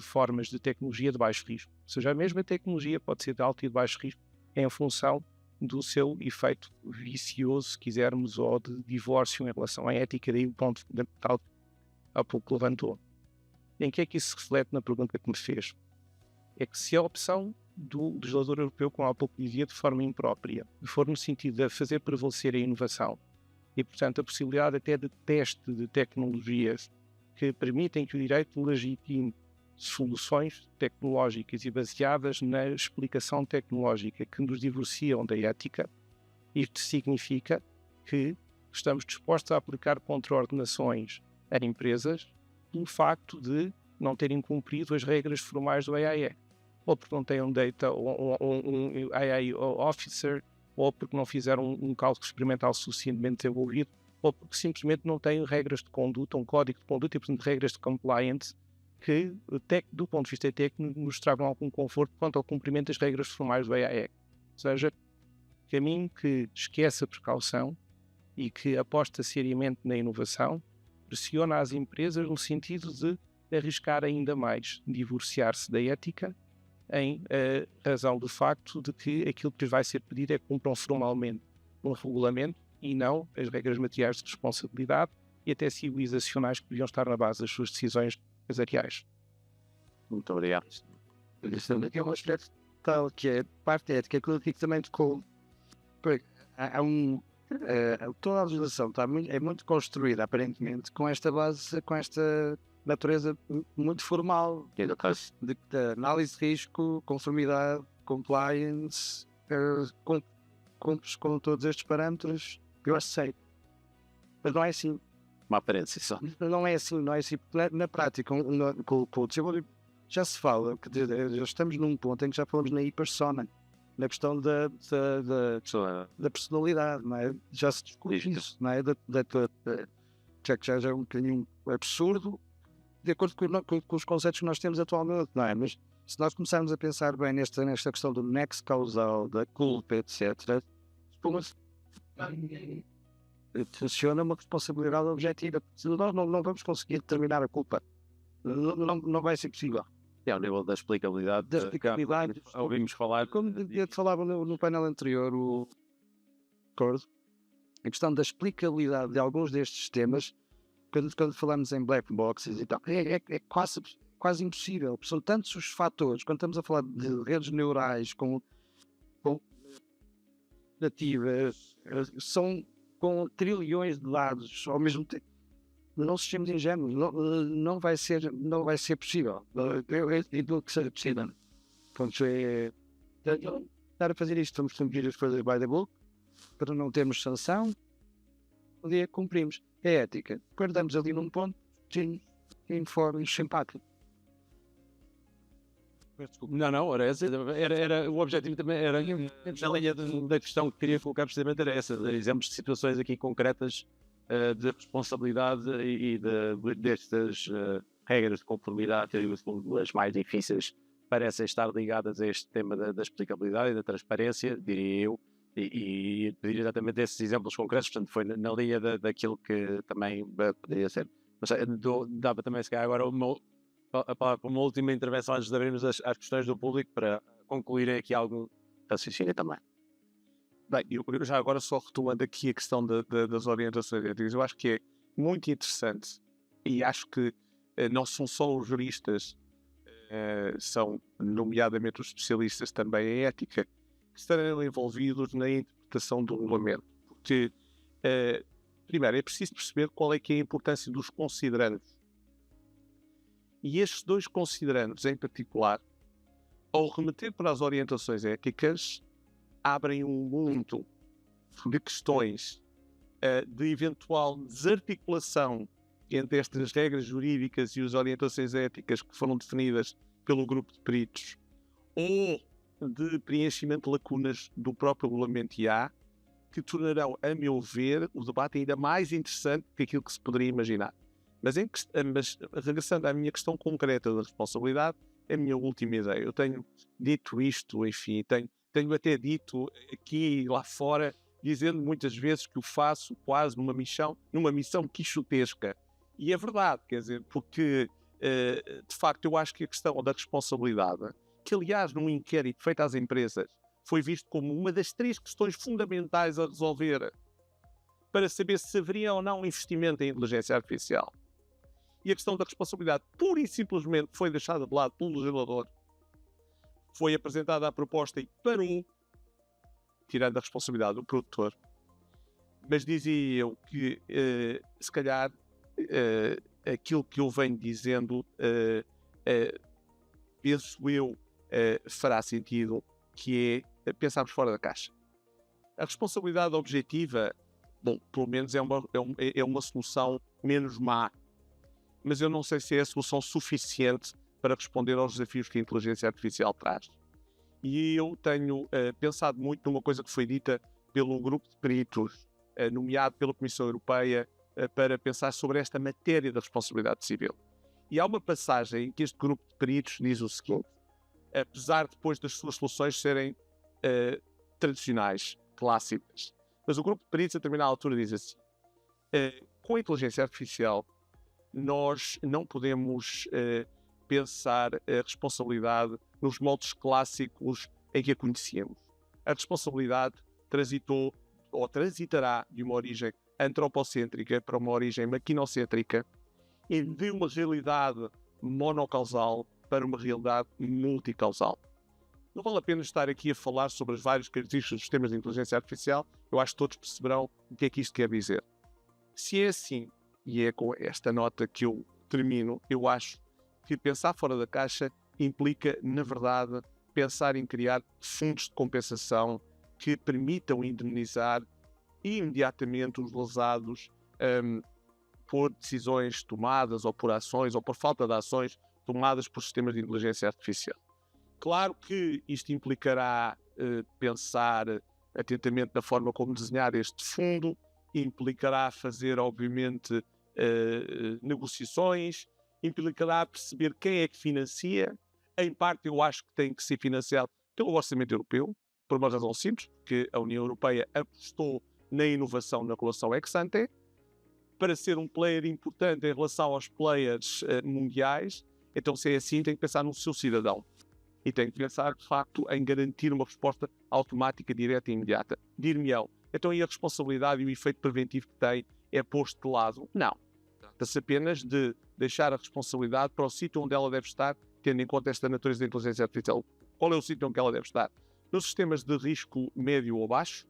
formas de tecnologia de baixo risco. Ou seja, a mesma tecnologia pode ser de alto e de baixo risco em função do seu efeito vicioso, se quisermos, ou de divórcio em relação à ética, daí o ponto fundamental que há pouco levantou. Em que é que isso se reflete na pergunta que me fez? É que se a opção do legislador europeu, como há pouco dizia, de forma imprópria, for no sentido de fazer prevalecer a inovação e, portanto, a possibilidade até de teste de tecnologias que permitem que o direito legitime soluções tecnológicas e baseadas na explicação tecnológica que nos divorciam da ética, isto significa que estamos dispostos a aplicar contraordenações a empresas pelo facto de não terem cumprido as regras formais do AIE, ou porque não têm um data ou um AI officer, ou porque não fizeram um cálculo experimental suficientemente desenvolvido, ou porque simplesmente não têm regras de conduta, um código de conduta e, portanto, regras de compliance que, do ponto de vista técnico, nos tragam algum conforto quanto ao cumprimento das regras formais do AIE. Ou seja, caminho que esquece a precaução e que aposta seriamente na inovação, pressiona as empresas no sentido de arriscar ainda mais, divorciar-se da ética, em razão do facto de que aquilo que lhes vai ser pedido é que cumpram formalmente um regulamento e não as regras materiais de responsabilidade e até civilizacionais que deviam estar na base das suas decisões empresariais. Muito obrigado. Isso é um aspecto tal que é parte ética, que eu digo também tocou. Toda a legislação é muito construída, aparentemente, com esta base, com esta natureza muito formal, de análise de risco, conformidade, compliance, com todos estes parâmetros, eu aceito. Mas não é assim. Uma aparência só. Não é assim. Na prática, com o desenvolvimento, já se fala, que já estamos num ponto em que já falamos na persona, na questão da personalidade, não é? Já se discute isso, não é? Já é um bocadinho absurdo, de acordo com os conceitos que nós temos atualmente, não é? Mas se nós começarmos a pensar bem nesta questão do nexo causal, da culpa, etc., funciona uma responsabilidade objetiva. Nós não vamos conseguir determinar a culpa. Não vai ser possível. É o nível da explicabilidade. Ouvimos falar. Como eu te falava no painel anterior, a questão da explicabilidade de alguns destes temas, quando falamos em black boxes e tal, é quase impossível. São tantos os fatores, quando estamos a falar de redes neurais com nativas, são com trilhões de dados ao mesmo tempo. Não sejamos ingênuos, não vai ser possível. Eu digo que seja possível. Portanto, estar a fazer isto, vamos cumprir as coisas by the book, para não termos sanção, o dia que cumprimos. É ética. Guardamos ali num ponto, informes simpáticos. Não, era o objetivo também era na linha da questão que queria colocar precisamente era essa, exemplos de situações aqui concretas de responsabilidade e destas regras de conformidade, as mais difíceis parecem estar ligadas a este tema da explicabilidade e da transparência, diria eu, e pedir exatamente esses exemplos concretos, portanto foi na linha daquilo que também poderia ser. Mas dava também se calhar agora a palavra para uma última intervenção antes de abrirmos as questões do público para concluírem aqui algum raciocínio também. Bem, eu já agora só retomando aqui a questão das orientações éticas, eu acho que é muito interessante e acho que não são só os juristas, são nomeadamente os especialistas também em ética, que estarão envolvidos na interpretação do regulamento. Porque, primeiro, é preciso perceber qual é que é a importância dos considerandos. E estes dois considerandos, em particular, ao remeter para as orientações éticas, abrem um mundo de questões de eventual desarticulação entre estas regras jurídicas e as orientações éticas que foram definidas pelo grupo de peritos, ou de preenchimento de lacunas do próprio regulamento IA, que tornarão, a meu ver, o debate ainda mais interessante do que aquilo que se poderia imaginar. Mas regressando à minha questão concreta da responsabilidade, é a minha última ideia. Eu tenho dito isto, enfim, tenho até dito aqui e lá fora, dizendo muitas vezes que o faço quase numa missão quixotesca. E é verdade, quer dizer, porque de facto eu acho que a questão da responsabilidade, que aliás num inquérito feito às empresas, foi visto como uma das 3 questões fundamentais a resolver para saber se haveria ou não investimento em inteligência artificial. E a questão da responsabilidade pura e simplesmente foi deixada de lado pelo legislador. Foi apresentada a proposta e parou, tirando a responsabilidade do produtor. Mas dizia eu que, se calhar, aquilo que eu venho dizendo, penso eu, fará sentido, que é pensarmos fora da caixa. A responsabilidade objetiva, bom, pelo menos é uma solução menos má, mas eu não sei se é a solução suficiente para responder aos desafios que a inteligência artificial traz. E eu tenho pensado muito numa coisa que foi dita pelo grupo de peritos, nomeado pela Comissão Europeia, para pensar sobre esta matéria da responsabilidade civil. E há uma passagem em que este grupo de peritos diz o seguinte: apesar depois das suas soluções serem tradicionais, clássicas, mas o grupo de peritos a determinada altura diz assim: com a inteligência artificial nós não podemos pensar a responsabilidade nos moldes clássicos em que a conhecíamos. A responsabilidade transitou ou transitará de uma origem antropocêntrica para uma origem maquinocêntrica e de uma realidade monocausal para uma realidade multicausal. Não vale a pena estar aqui a falar sobre as várias características dos sistemas de inteligência artificial, eu acho que todos perceberão o que é que isto quer dizer. Se é assim, e é com esta nota que eu termino, eu acho que pensar fora da caixa implica, na verdade, pensar em criar fundos de compensação que permitam indemnizar imediatamente os lesados por decisões tomadas ou por ações ou por falta de ações tomadas por sistemas de inteligência artificial. Claro que isto implicará pensar atentamente na forma como desenhar este fundo, implicará fazer, obviamente, negociações, implicará perceber quem é que financia. Em parte, eu acho que tem que ser financiado pelo orçamento europeu, por uma razão simples, porque a União Europeia apostou na inovação na regulação ex-ante, para ser um player importante em relação aos players mundiais. Então, se é assim, tem que pensar no seu cidadão. E tem que pensar, de facto, em garantir uma resposta automática, direta e imediata. Dir-me-ão, então e a responsabilidade e o efeito preventivo que tem é posto de lado? Não. Trata-se apenas de deixar a responsabilidade para o sítio onde ela deve estar, tendo em conta esta natureza da inteligência artificial. Qual é o sítio onde ela deve estar? Nos sistemas de risco médio ou baixo,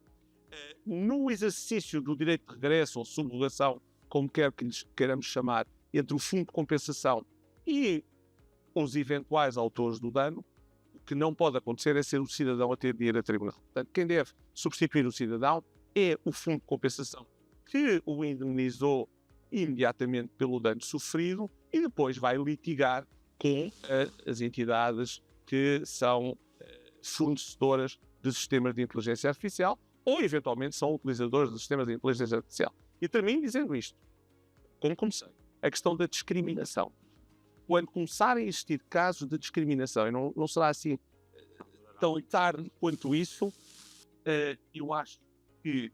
no exercício do direito de regresso ou subrogação, como quer que lhes queiramos chamar, entre o fundo de compensação e os eventuais autores do dano. O que não pode acontecer é ser o cidadão a ter de ir a tribunal. Portanto, quem deve substituir o cidadão é o fundo de compensação que o indemnizou imediatamente pelo dano sofrido e depois vai litigar com as entidades que são fornecedoras de sistemas de inteligência artificial ou, eventualmente, são utilizadores de sistemas de inteligência artificial. E termino dizendo isto. Como comecei, a questão da discriminação. Quando começarem a existir casos de discriminação, e não será assim tão tarde quanto isso, eu acho que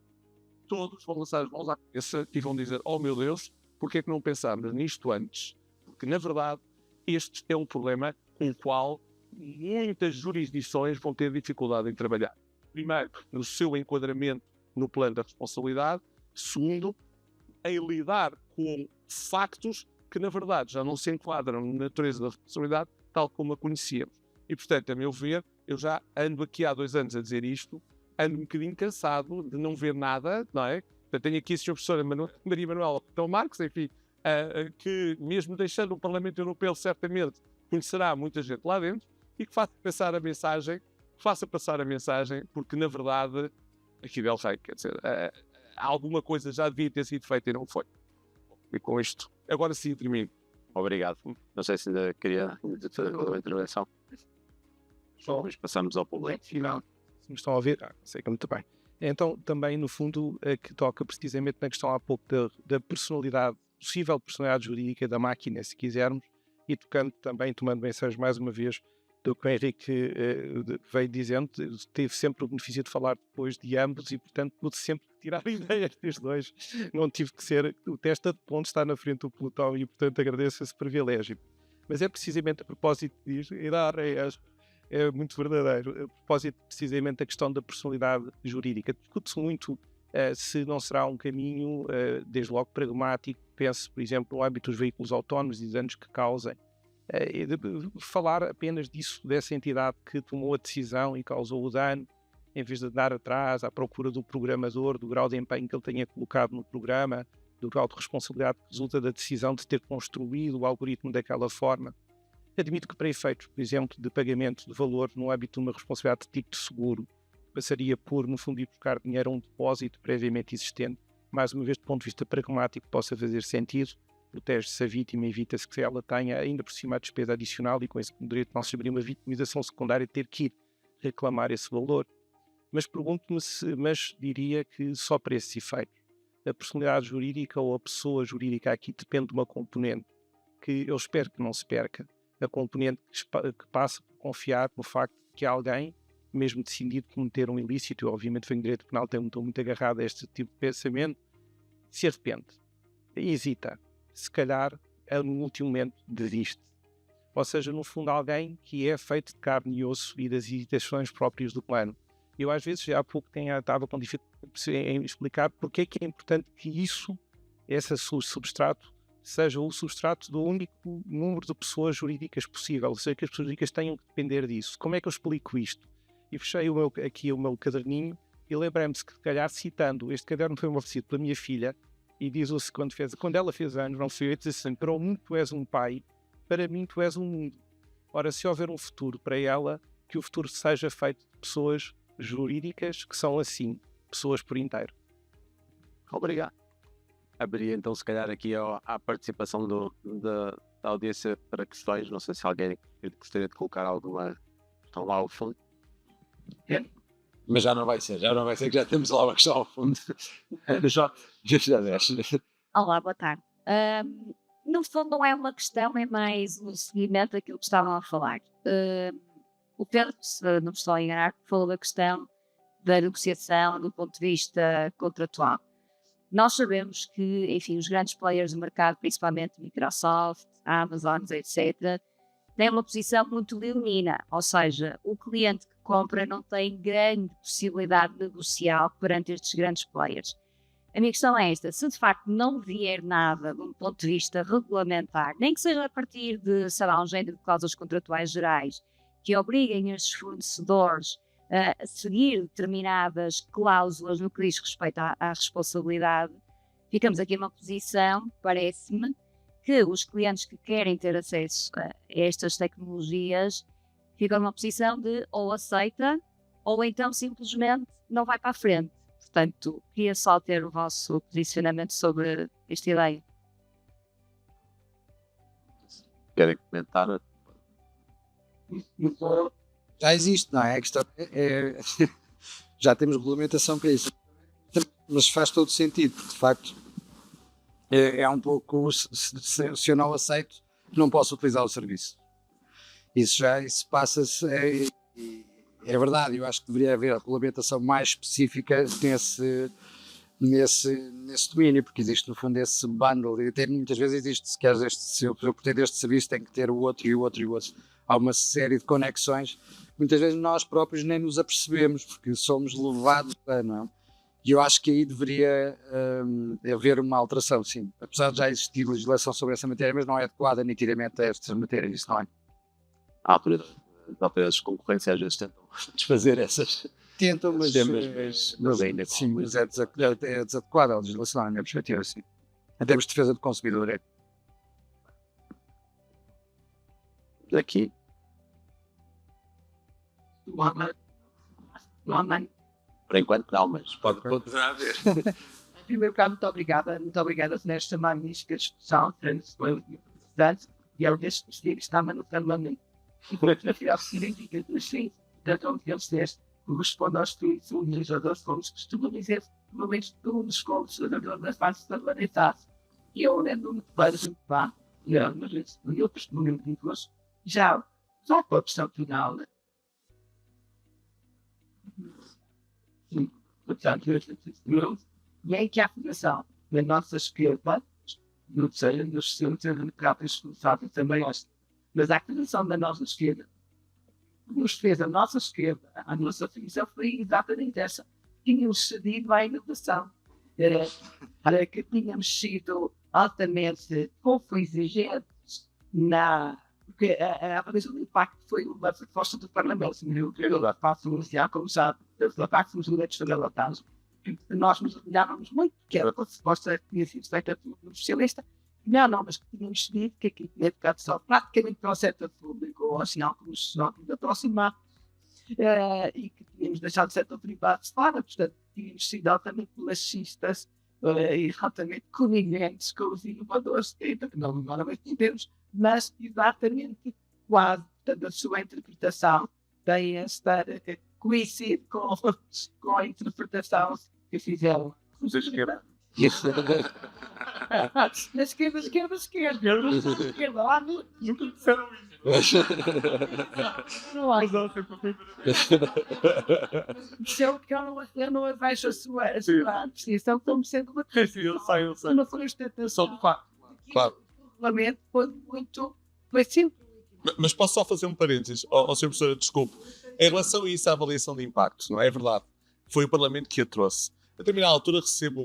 todos vão lançar as mãos à cabeça e vão dizer: oh meu Deus, porque é que não pensámos nisto antes? Porque, na verdade, este é um problema com o qual muitas jurisdições vão ter dificuldade em trabalhar. Primeiro, no seu enquadramento no plano da responsabilidade. Segundo, em lidar com factos que, na verdade, já não se enquadram na natureza da responsabilidade tal como a conhecíamos. E, portanto, a meu ver, eu já ando aqui há 2 anos a dizer isto, ando um bocadinho cansado de não ver nada, não é? Portanto, tenho aqui a Sra. Professora Maria Manuela Petão Marques, enfim, que mesmo deixando o Parlamento Europeu, certamente conhecerá muita gente lá dentro e que faça passar a mensagem, porque, na verdade, aqui del Rei, quer dizer, alguma coisa já devia ter sido feita e não foi. E com isto, agora sim termino. Obrigado. Não sei se ainda queria fazer uma intervenção. Depois passamos ao público. Final. Se me estão a ouvir, sei que é muito bem. Então, também, no fundo, que toca precisamente na questão há pouco da personalidade, possível personalidade jurídica da máquina, se quisermos, e tocando também, tomando mensagens mais uma vez do que o Henrique veio dizendo, tive sempre o benefício de falar depois de ambos e, portanto, pude sempre tirar ideias dos dois. Não tive que ser o testa de ponto, estar na frente do pelotão e, portanto, agradeço esse privilégio. Mas é precisamente a propósito disso, é muito verdadeiro. A propósito, precisamente, da questão da personalidade jurídica. Discute-se muito se não será um caminho, desde logo, pragmático. Pense, por exemplo, no âmbito dos veículos autónomos e dos danos que causem. Falar apenas disso, dessa entidade que tomou a decisão e causou o dano, em vez de andar atrás à procura do programador, do grau de empenho que ele tenha colocado no programa, do grau de responsabilidade que resulta da decisão de ter construído o algoritmo daquela forma. Admito que, para efeitos, por exemplo, de pagamento de valor no âmbito de uma responsabilidade de tipo de seguro, passaria por, no fundo, ir buscar dinheiro a um depósito previamente existente. Mais uma vez, do ponto de vista pragmático, possa fazer sentido, protege-se a vítima, evita-se que ela tenha ainda por cima a despesa adicional e com esse direito não se abrir uma vitimização secundária de ter que ir reclamar esse valor. Mas pergunto-me mas diria que só para esses efeitos, a personalidade jurídica ou a pessoa jurídica aqui depende de uma componente que eu espero que não se perca, a componente que passa por confiar no facto de que alguém, mesmo decidido cometer um ilícito, eu obviamente venho em direito penal, estou muito agarrado a este tipo de pensamento, se arrepende, hesita, se calhar no último momento desiste. Ou seja, no fundo alguém que é feito de carne e osso e das hesitações próprias do plano. Eu às vezes, já há pouco estava com dificuldade em explicar porque é que é importante que esse substrato, seja o substrato do único número de pessoas jurídicas possível, ou seja, que as pessoas jurídicas tenham que depender disso. Como é que eu explico isto? E fechei aqui o meu caderninho e lembrei-me se calhar citando, este caderno foi-me oferecido pela minha filha e diz-se quando ela fez anos, não fui eu, diz assim, para o mundo tu és um pai, para mim tu és um mundo. Ora, se houver um futuro para ela, que o futuro seja feito de pessoas jurídicas que são assim, pessoas por inteiro. Obrigado. Abriria então, se calhar, aqui à participação da audiência para questões. Não sei se alguém gostaria de colocar alguma questão lá ao fundo. Mas já não vai ser, que já temos lá uma questão ao fundo. já desce. Olá, boa tarde. No fundo não é uma questão, é mais um seguimento daquilo que estavam a falar. O Pedro, se não me estou a enganar, falou da questão da negociação do ponto de vista contratual. Nós sabemos que, enfim, os grandes players do mercado, principalmente Microsoft, Amazon, etc., têm uma posição muito leonina, ou seja, o cliente que compra não tem grande possibilidade negocial perante estes grandes players. A minha questão é esta: se de facto não vier nada de um ponto de vista regulamentar, nem que seja a partir de, sei lá, um género de cláusulas contratuais gerais, que obriguem estes fornecedores a seguir determinadas cláusulas no que diz respeito à responsabilidade, ficamos aqui numa posição, parece-me, que os clientes que querem ter acesso a estas tecnologias ficam numa posição de ou aceita ou então simplesmente não vai para a frente. Portanto, queria só ter o vosso posicionamento sobre esta ideia. Querem comentar? Já existe, não é? A questão já temos regulamentação para isso, mas faz todo sentido, porque de facto é um pouco, se eu não aceito, não posso utilizar o serviço. Isso passa-se, é verdade. Eu acho que deveria haver a regulamentação mais específica nesse domínio, porque existe no fundo esse bundle, e muitas vezes existe, se eu pretendo este serviço, tem que ter o outro e o outro e o outro. Há uma série de conexões, muitas vezes nós próprios nem nos apercebemos, porque somos levados a, não é? E eu acho que aí deveria haver uma alteração, sim. Apesar de já existir legislação sobre essa matéria, mas não é adequada nitidamente a estas matérias, isso não é? A autoridades de concorrência às vezes tentam desfazer essas... Tentam, mas ainda sim, mas é desadequada a legislação, na minha perspectiva, sim. Em termos de defesa do consumidor, é. Aqui. Por enquanto não, mas poderá haver. Em primeiro lugar, muito obrigada nesta magnífica discussão, foi muito interessante, e é o deste que estava no parlamento. E por afinal, significa que sim, tanto que eles testem, corresponde aos estudos utilizadores, como se costuma dizer, normalmente todos como cidadãos da fase parlamentar. E eu lembro-me para participar, e outros momentos, já com a opção final. Portanto, e é que a Fundação, na nossa esquerda, não sei, nos centros democráticos começaram também, mas a Fundação da nossa esquerda nos fez a nossa esquerda, a nossa definição foi exatamente essa. Tínhamos cedido à inovação. Era que tínhamos sido altamente confligentes porque a avaliação do impacto foi uma proposta do Parlamento. Eu faço anunciar, como sabe, da parte dos direitos fundamentais. Nós nos orgulhávamos muito que a proposta tinha sido feita pelo socialista. Não, mas tínhamos decidido que aqui tinha ficado só praticamente para o setor público, ou assim, alguns de aproximar, e que tínhamos deixado o setor privado de fora, portanto, tínhamos sido altamente laxistas e altamente coniventes com os inovadores, que não normalmente entendemos, mas exatamente quase toda a sua interpretação tem esta coincide com a interpretação que fizeram os esquerda. Na esquerda, lá no. Nunca disseram isso. Não há. Eu não vejo a sua apreciação como sendo uma Eu não foi ostentação de facto. Claro. O regulamento foi simples. Mas posso só fazer um parênteses, Sr. Professora, desculpe. Em relação a isso, a avaliação de impacto, não é verdade? Foi o Parlamento que a trouxe. A determinada altura recebo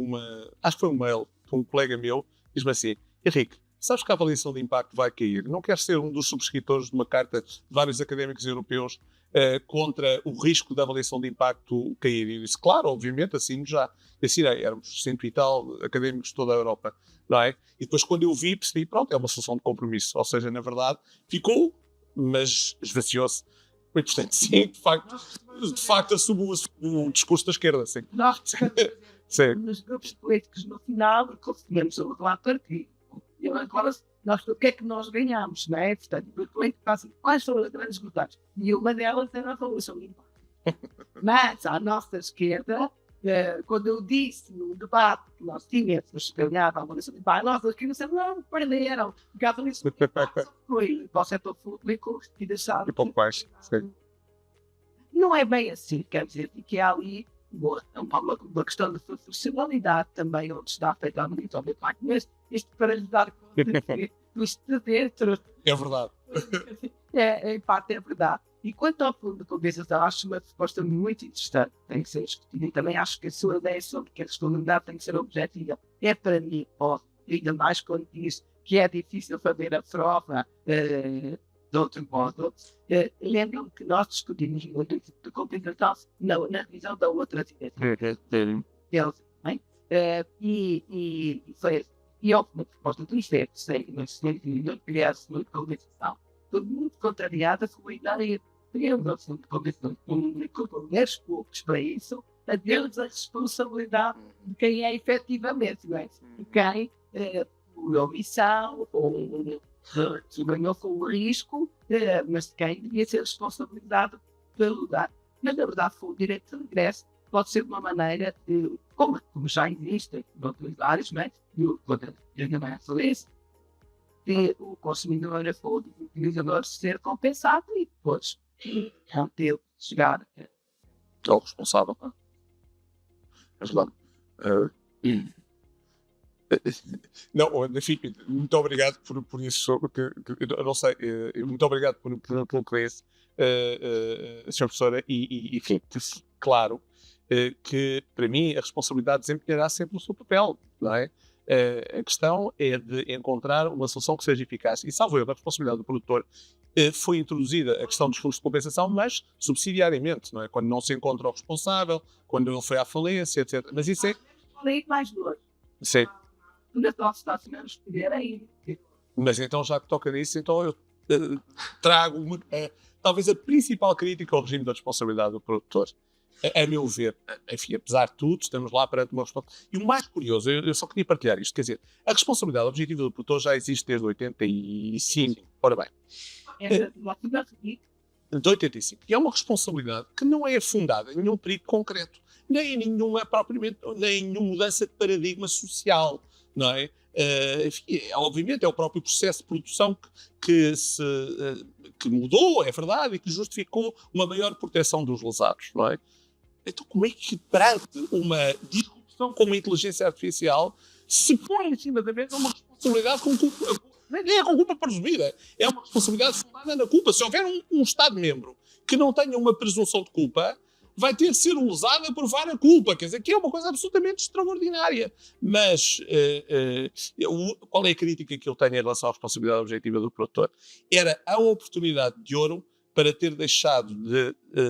acho que foi um mail de um colega meu, diz-me assim: Henrique, sabes que a avaliação de impacto vai cair? Não queres ser um dos subscritores de uma carta de vários académicos europeus contra o risco da avaliação de impacto cair? E eu disse: claro, obviamente, assino já. E assinei, éramos 100 e tal académicos de toda a Europa, não é? E depois, quando eu vi, percebi, pronto, é uma solução de compromisso. Ou seja, na verdade, ficou, mas esvaziou-se. E, portanto, sim, de facto assumo o discurso da esquerda, sim. Nós, Sim. nos grupos políticos, no final, conseguimos o relator que agora, o que é que nós ganhamos, não é? Portanto, o político faz assim, quais foram as grandes mudanças? E uma delas era a revolução de impacto. Mas, à nossa esquerda, quando eu disse no debate que nós tínhamos ganhado a avaliação de impacto, nós aqui não perderam, porque a avaliação de impacto foi para o setor público e deixaram. E pouco mais, sim. Não é bem assim, quer dizer, que há ali uma questão de funcionalidade também, onde está feita a avaliação de impacto, mas isto para lhe dar conta de isto de dentro. É verdade. Em parte é verdade. E quanto ao fundo de compensação, acho uma resposta muito interessante, tem que ser discutida, e também acho que a sua ideia sobre que a responsabilidade tem que ser objetiva é para mim, ainda mais quando diz que é difícil fazer a prova de outro modo. Lembram que nós discutimos muito de compensação na visão da outra direção. E houve uma proposta do IFEP, mas não criasse muito compensação. Estou muito contrariada com a ideia de compensação pública, com mulheres poucos para isso, a deles a responsabilidade de quem é efetivamente, não é? De quem, por omissão, ou que ganhou com o risco, mas de quem devia ser responsabilidade pelo dano. Mas, na verdade, foi o direito de regresso, pode ser uma maneira de, como já existe em outros áreas, não é? Quando também é feliz, de o consumidor ou o utilizador ser compensado e depois ele chegar ao responsável. É verdade. Não, enfim, muito obrigado por isso. Eu não sei, muito obrigado pelo que disse, Sr. Professora, e enfim, claro que para mim a responsabilidade desempenhará sempre o seu papel, não é? A questão é de encontrar uma solução que seja eficaz. E salvo eu, a responsabilidade do produtor foi introduzida a questão dos fundos de compensação, mas subsidiariamente, não é? Quando não se encontra o responsável, quando ele foi à falência, etc. Mas isso é... mais dor. Sim. Aí. Mas então, já que toca nisso, então eu trago talvez a principal crítica ao regime da responsabilidade do produtor. A meu ver, enfim, apesar de tudo, estamos lá perante uma responsabilidade. E o mais curioso, eu só queria partilhar isto, quer dizer, a responsabilidade objetiva do produtor já existe desde 85. Ora bem. De 85. E é uma responsabilidade que não é fundada em nenhum perigo concreto, nem em nenhuma mudança de paradigma social, não é? Enfim, obviamente é o próprio processo de produção que mudou, é verdade, e que justificou uma maior proteção dos lesados, não é? Então como é que perante uma disrupção como a inteligência artificial se põe em cima da mesa uma responsabilidade com culpa, nem é com culpa presumida, é uma responsabilidade fundada na culpa. Se houver um Estado-membro que não tenha uma presunção de culpa vai ter de ser lesado a provar a culpa, quer dizer, que é uma coisa absolutamente extraordinária. Mas qual é a crítica que eu tenho em relação à responsabilidade objetiva do produtor? Era a oportunidade de ouro para ter deixado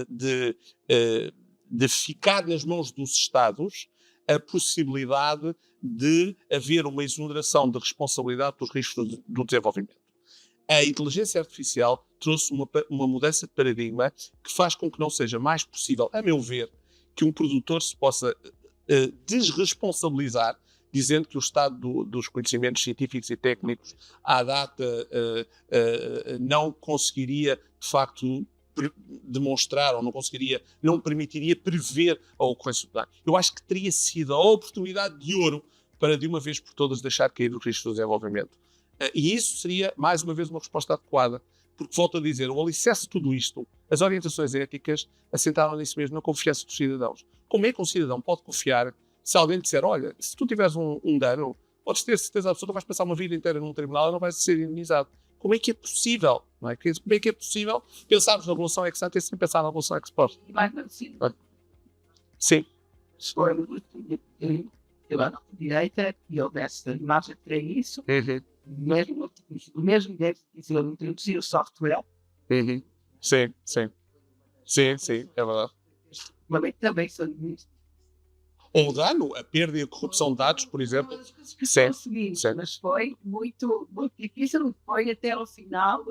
de ficar nas mãos dos Estados a possibilidade de haver uma exoneração de responsabilidade dos riscos do desenvolvimento. A inteligência artificial trouxe uma mudança de paradigma que faz com que não seja mais possível, a meu ver, que um produtor se possa desresponsabilizar, dizendo que o estado dos conhecimentos científicos e técnicos à data não conseguiria, de facto, demonstrar ou não permitiria prever a ocorrência do dano. Eu acho que teria sido a oportunidade de ouro para, de uma vez por todas, deixar cair os riscos do desenvolvimento. E isso seria, mais uma vez, uma resposta adequada, porque, volto a dizer, o alicerce de tudo isto, as orientações éticas, assentaram nisso mesmo, na confiança dos cidadãos. Como é que um cidadão pode confiar se alguém lhe disser, olha, se tu tiveres um dano, podes ter certeza absoluta, vais passar uma vida inteira num tribunal e não vais ser indemnizado. Como é que é possível? Não é? Como é que é possível pensarmos na regulação ex ante sem pensar na regulação ex post? E mais assim, Sim. se for eu não direita e houvesse margem para isso, mesmo deve dizer introduzir o software, Sim, é verdade. mas também são ministros. Ou dano, a perda e a corrupção de dados, por exemplo. Sim, sim. Mas foi muito, muito difícil, foi até ao final.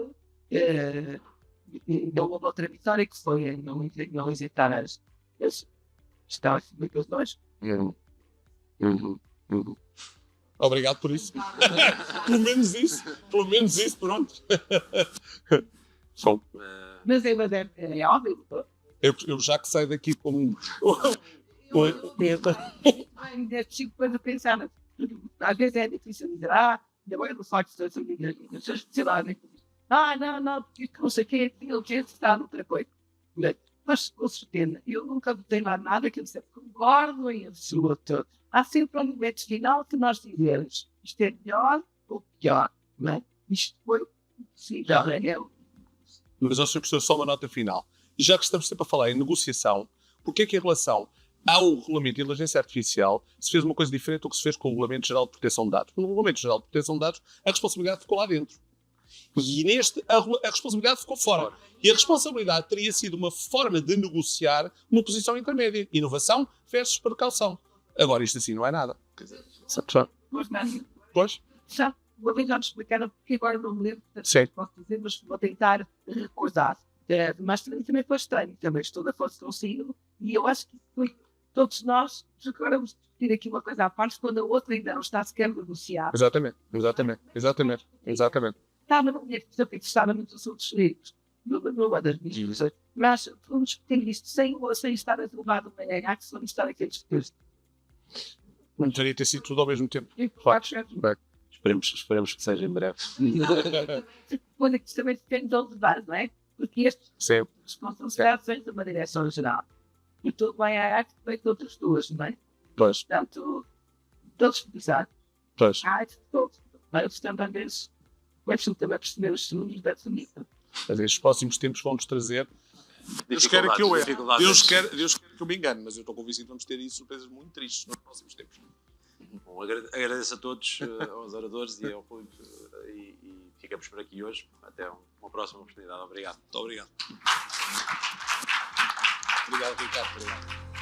Não houve outra vitória que foi não isentar as estão acima dos dois. Obrigado por isso. Pelo menos isso, pronto. Bom, Mas é óbvio. eu já que saio daqui como Ainda fico depois a pensar, às vezes é difícil dizer, depois do facto de sei lá, não, porque não sei o que, ele tinha estado outra coisa. Mas, com certeza, eu nunca botei lá nada que eu sempre concordo em absoluto. Há sempre um momento final que nós dizemos, isto é melhor ou pior, não é? Isto foi possível, Mas, ó, Sr. Professor, só uma nota final. Já que estamos sempre a falar em negociação, porque é que em relação ao Regulamento de Inteligência Artificial se fez uma coisa diferente do que se fez com o Regulamento Geral de Proteção de Dados? No Regulamento Geral de Proteção de Dados, a responsabilidade ficou lá dentro. E neste, a responsabilidade ficou fora. E a responsabilidade teria sido uma forma de negociar uma posição intermédia. Inovação versus precaução. Agora, isto assim não é nada. Quer dizer, Pois? Já, uma vez já te explicaram, porque agora não me lembro, Sim. posso dizer, mas vou tentar recordar. Mas também foi estranho, também estou da força consigo, e eu acho que foi todos nós, agora vamos discutir aqui uma coisa à parte, quando a outra ainda não está sequer negociada. Exatamente. Estava no dinheiro que estava nos assuntos livres, numa das minhas discussões, mas vamos discutir isto sem estar a derrubar uma ganhar, que se vamos estar aqui a discutir. Não teria ter sido tudo ao mesmo tempo. Esperemos que seja em breve. Coisa que também depende de onde vai, não é? Porque estes Sim. responsabilidades vêm de uma direção geral. E tudo vai à arte que vem de outras duas, não é? Pois. Portanto, todos utilizados. Pois. A arte de todos. Mas também vezes, o também perceber os segundos dessa nível. Mas estes próximos tempos vão-nos trazer. Deus quer que eu erre. Deus quer que eu me engane, mas eu estou convencido que vamos ter aí surpresas muito tristes nos próximos tempos. Bom, agradeço a todos, aos oradores e ao público, e ficamos por aqui hoje. Até uma próxima oportunidade. Obrigado. Muito obrigado. Obrigado, Ricardo. Obrigado.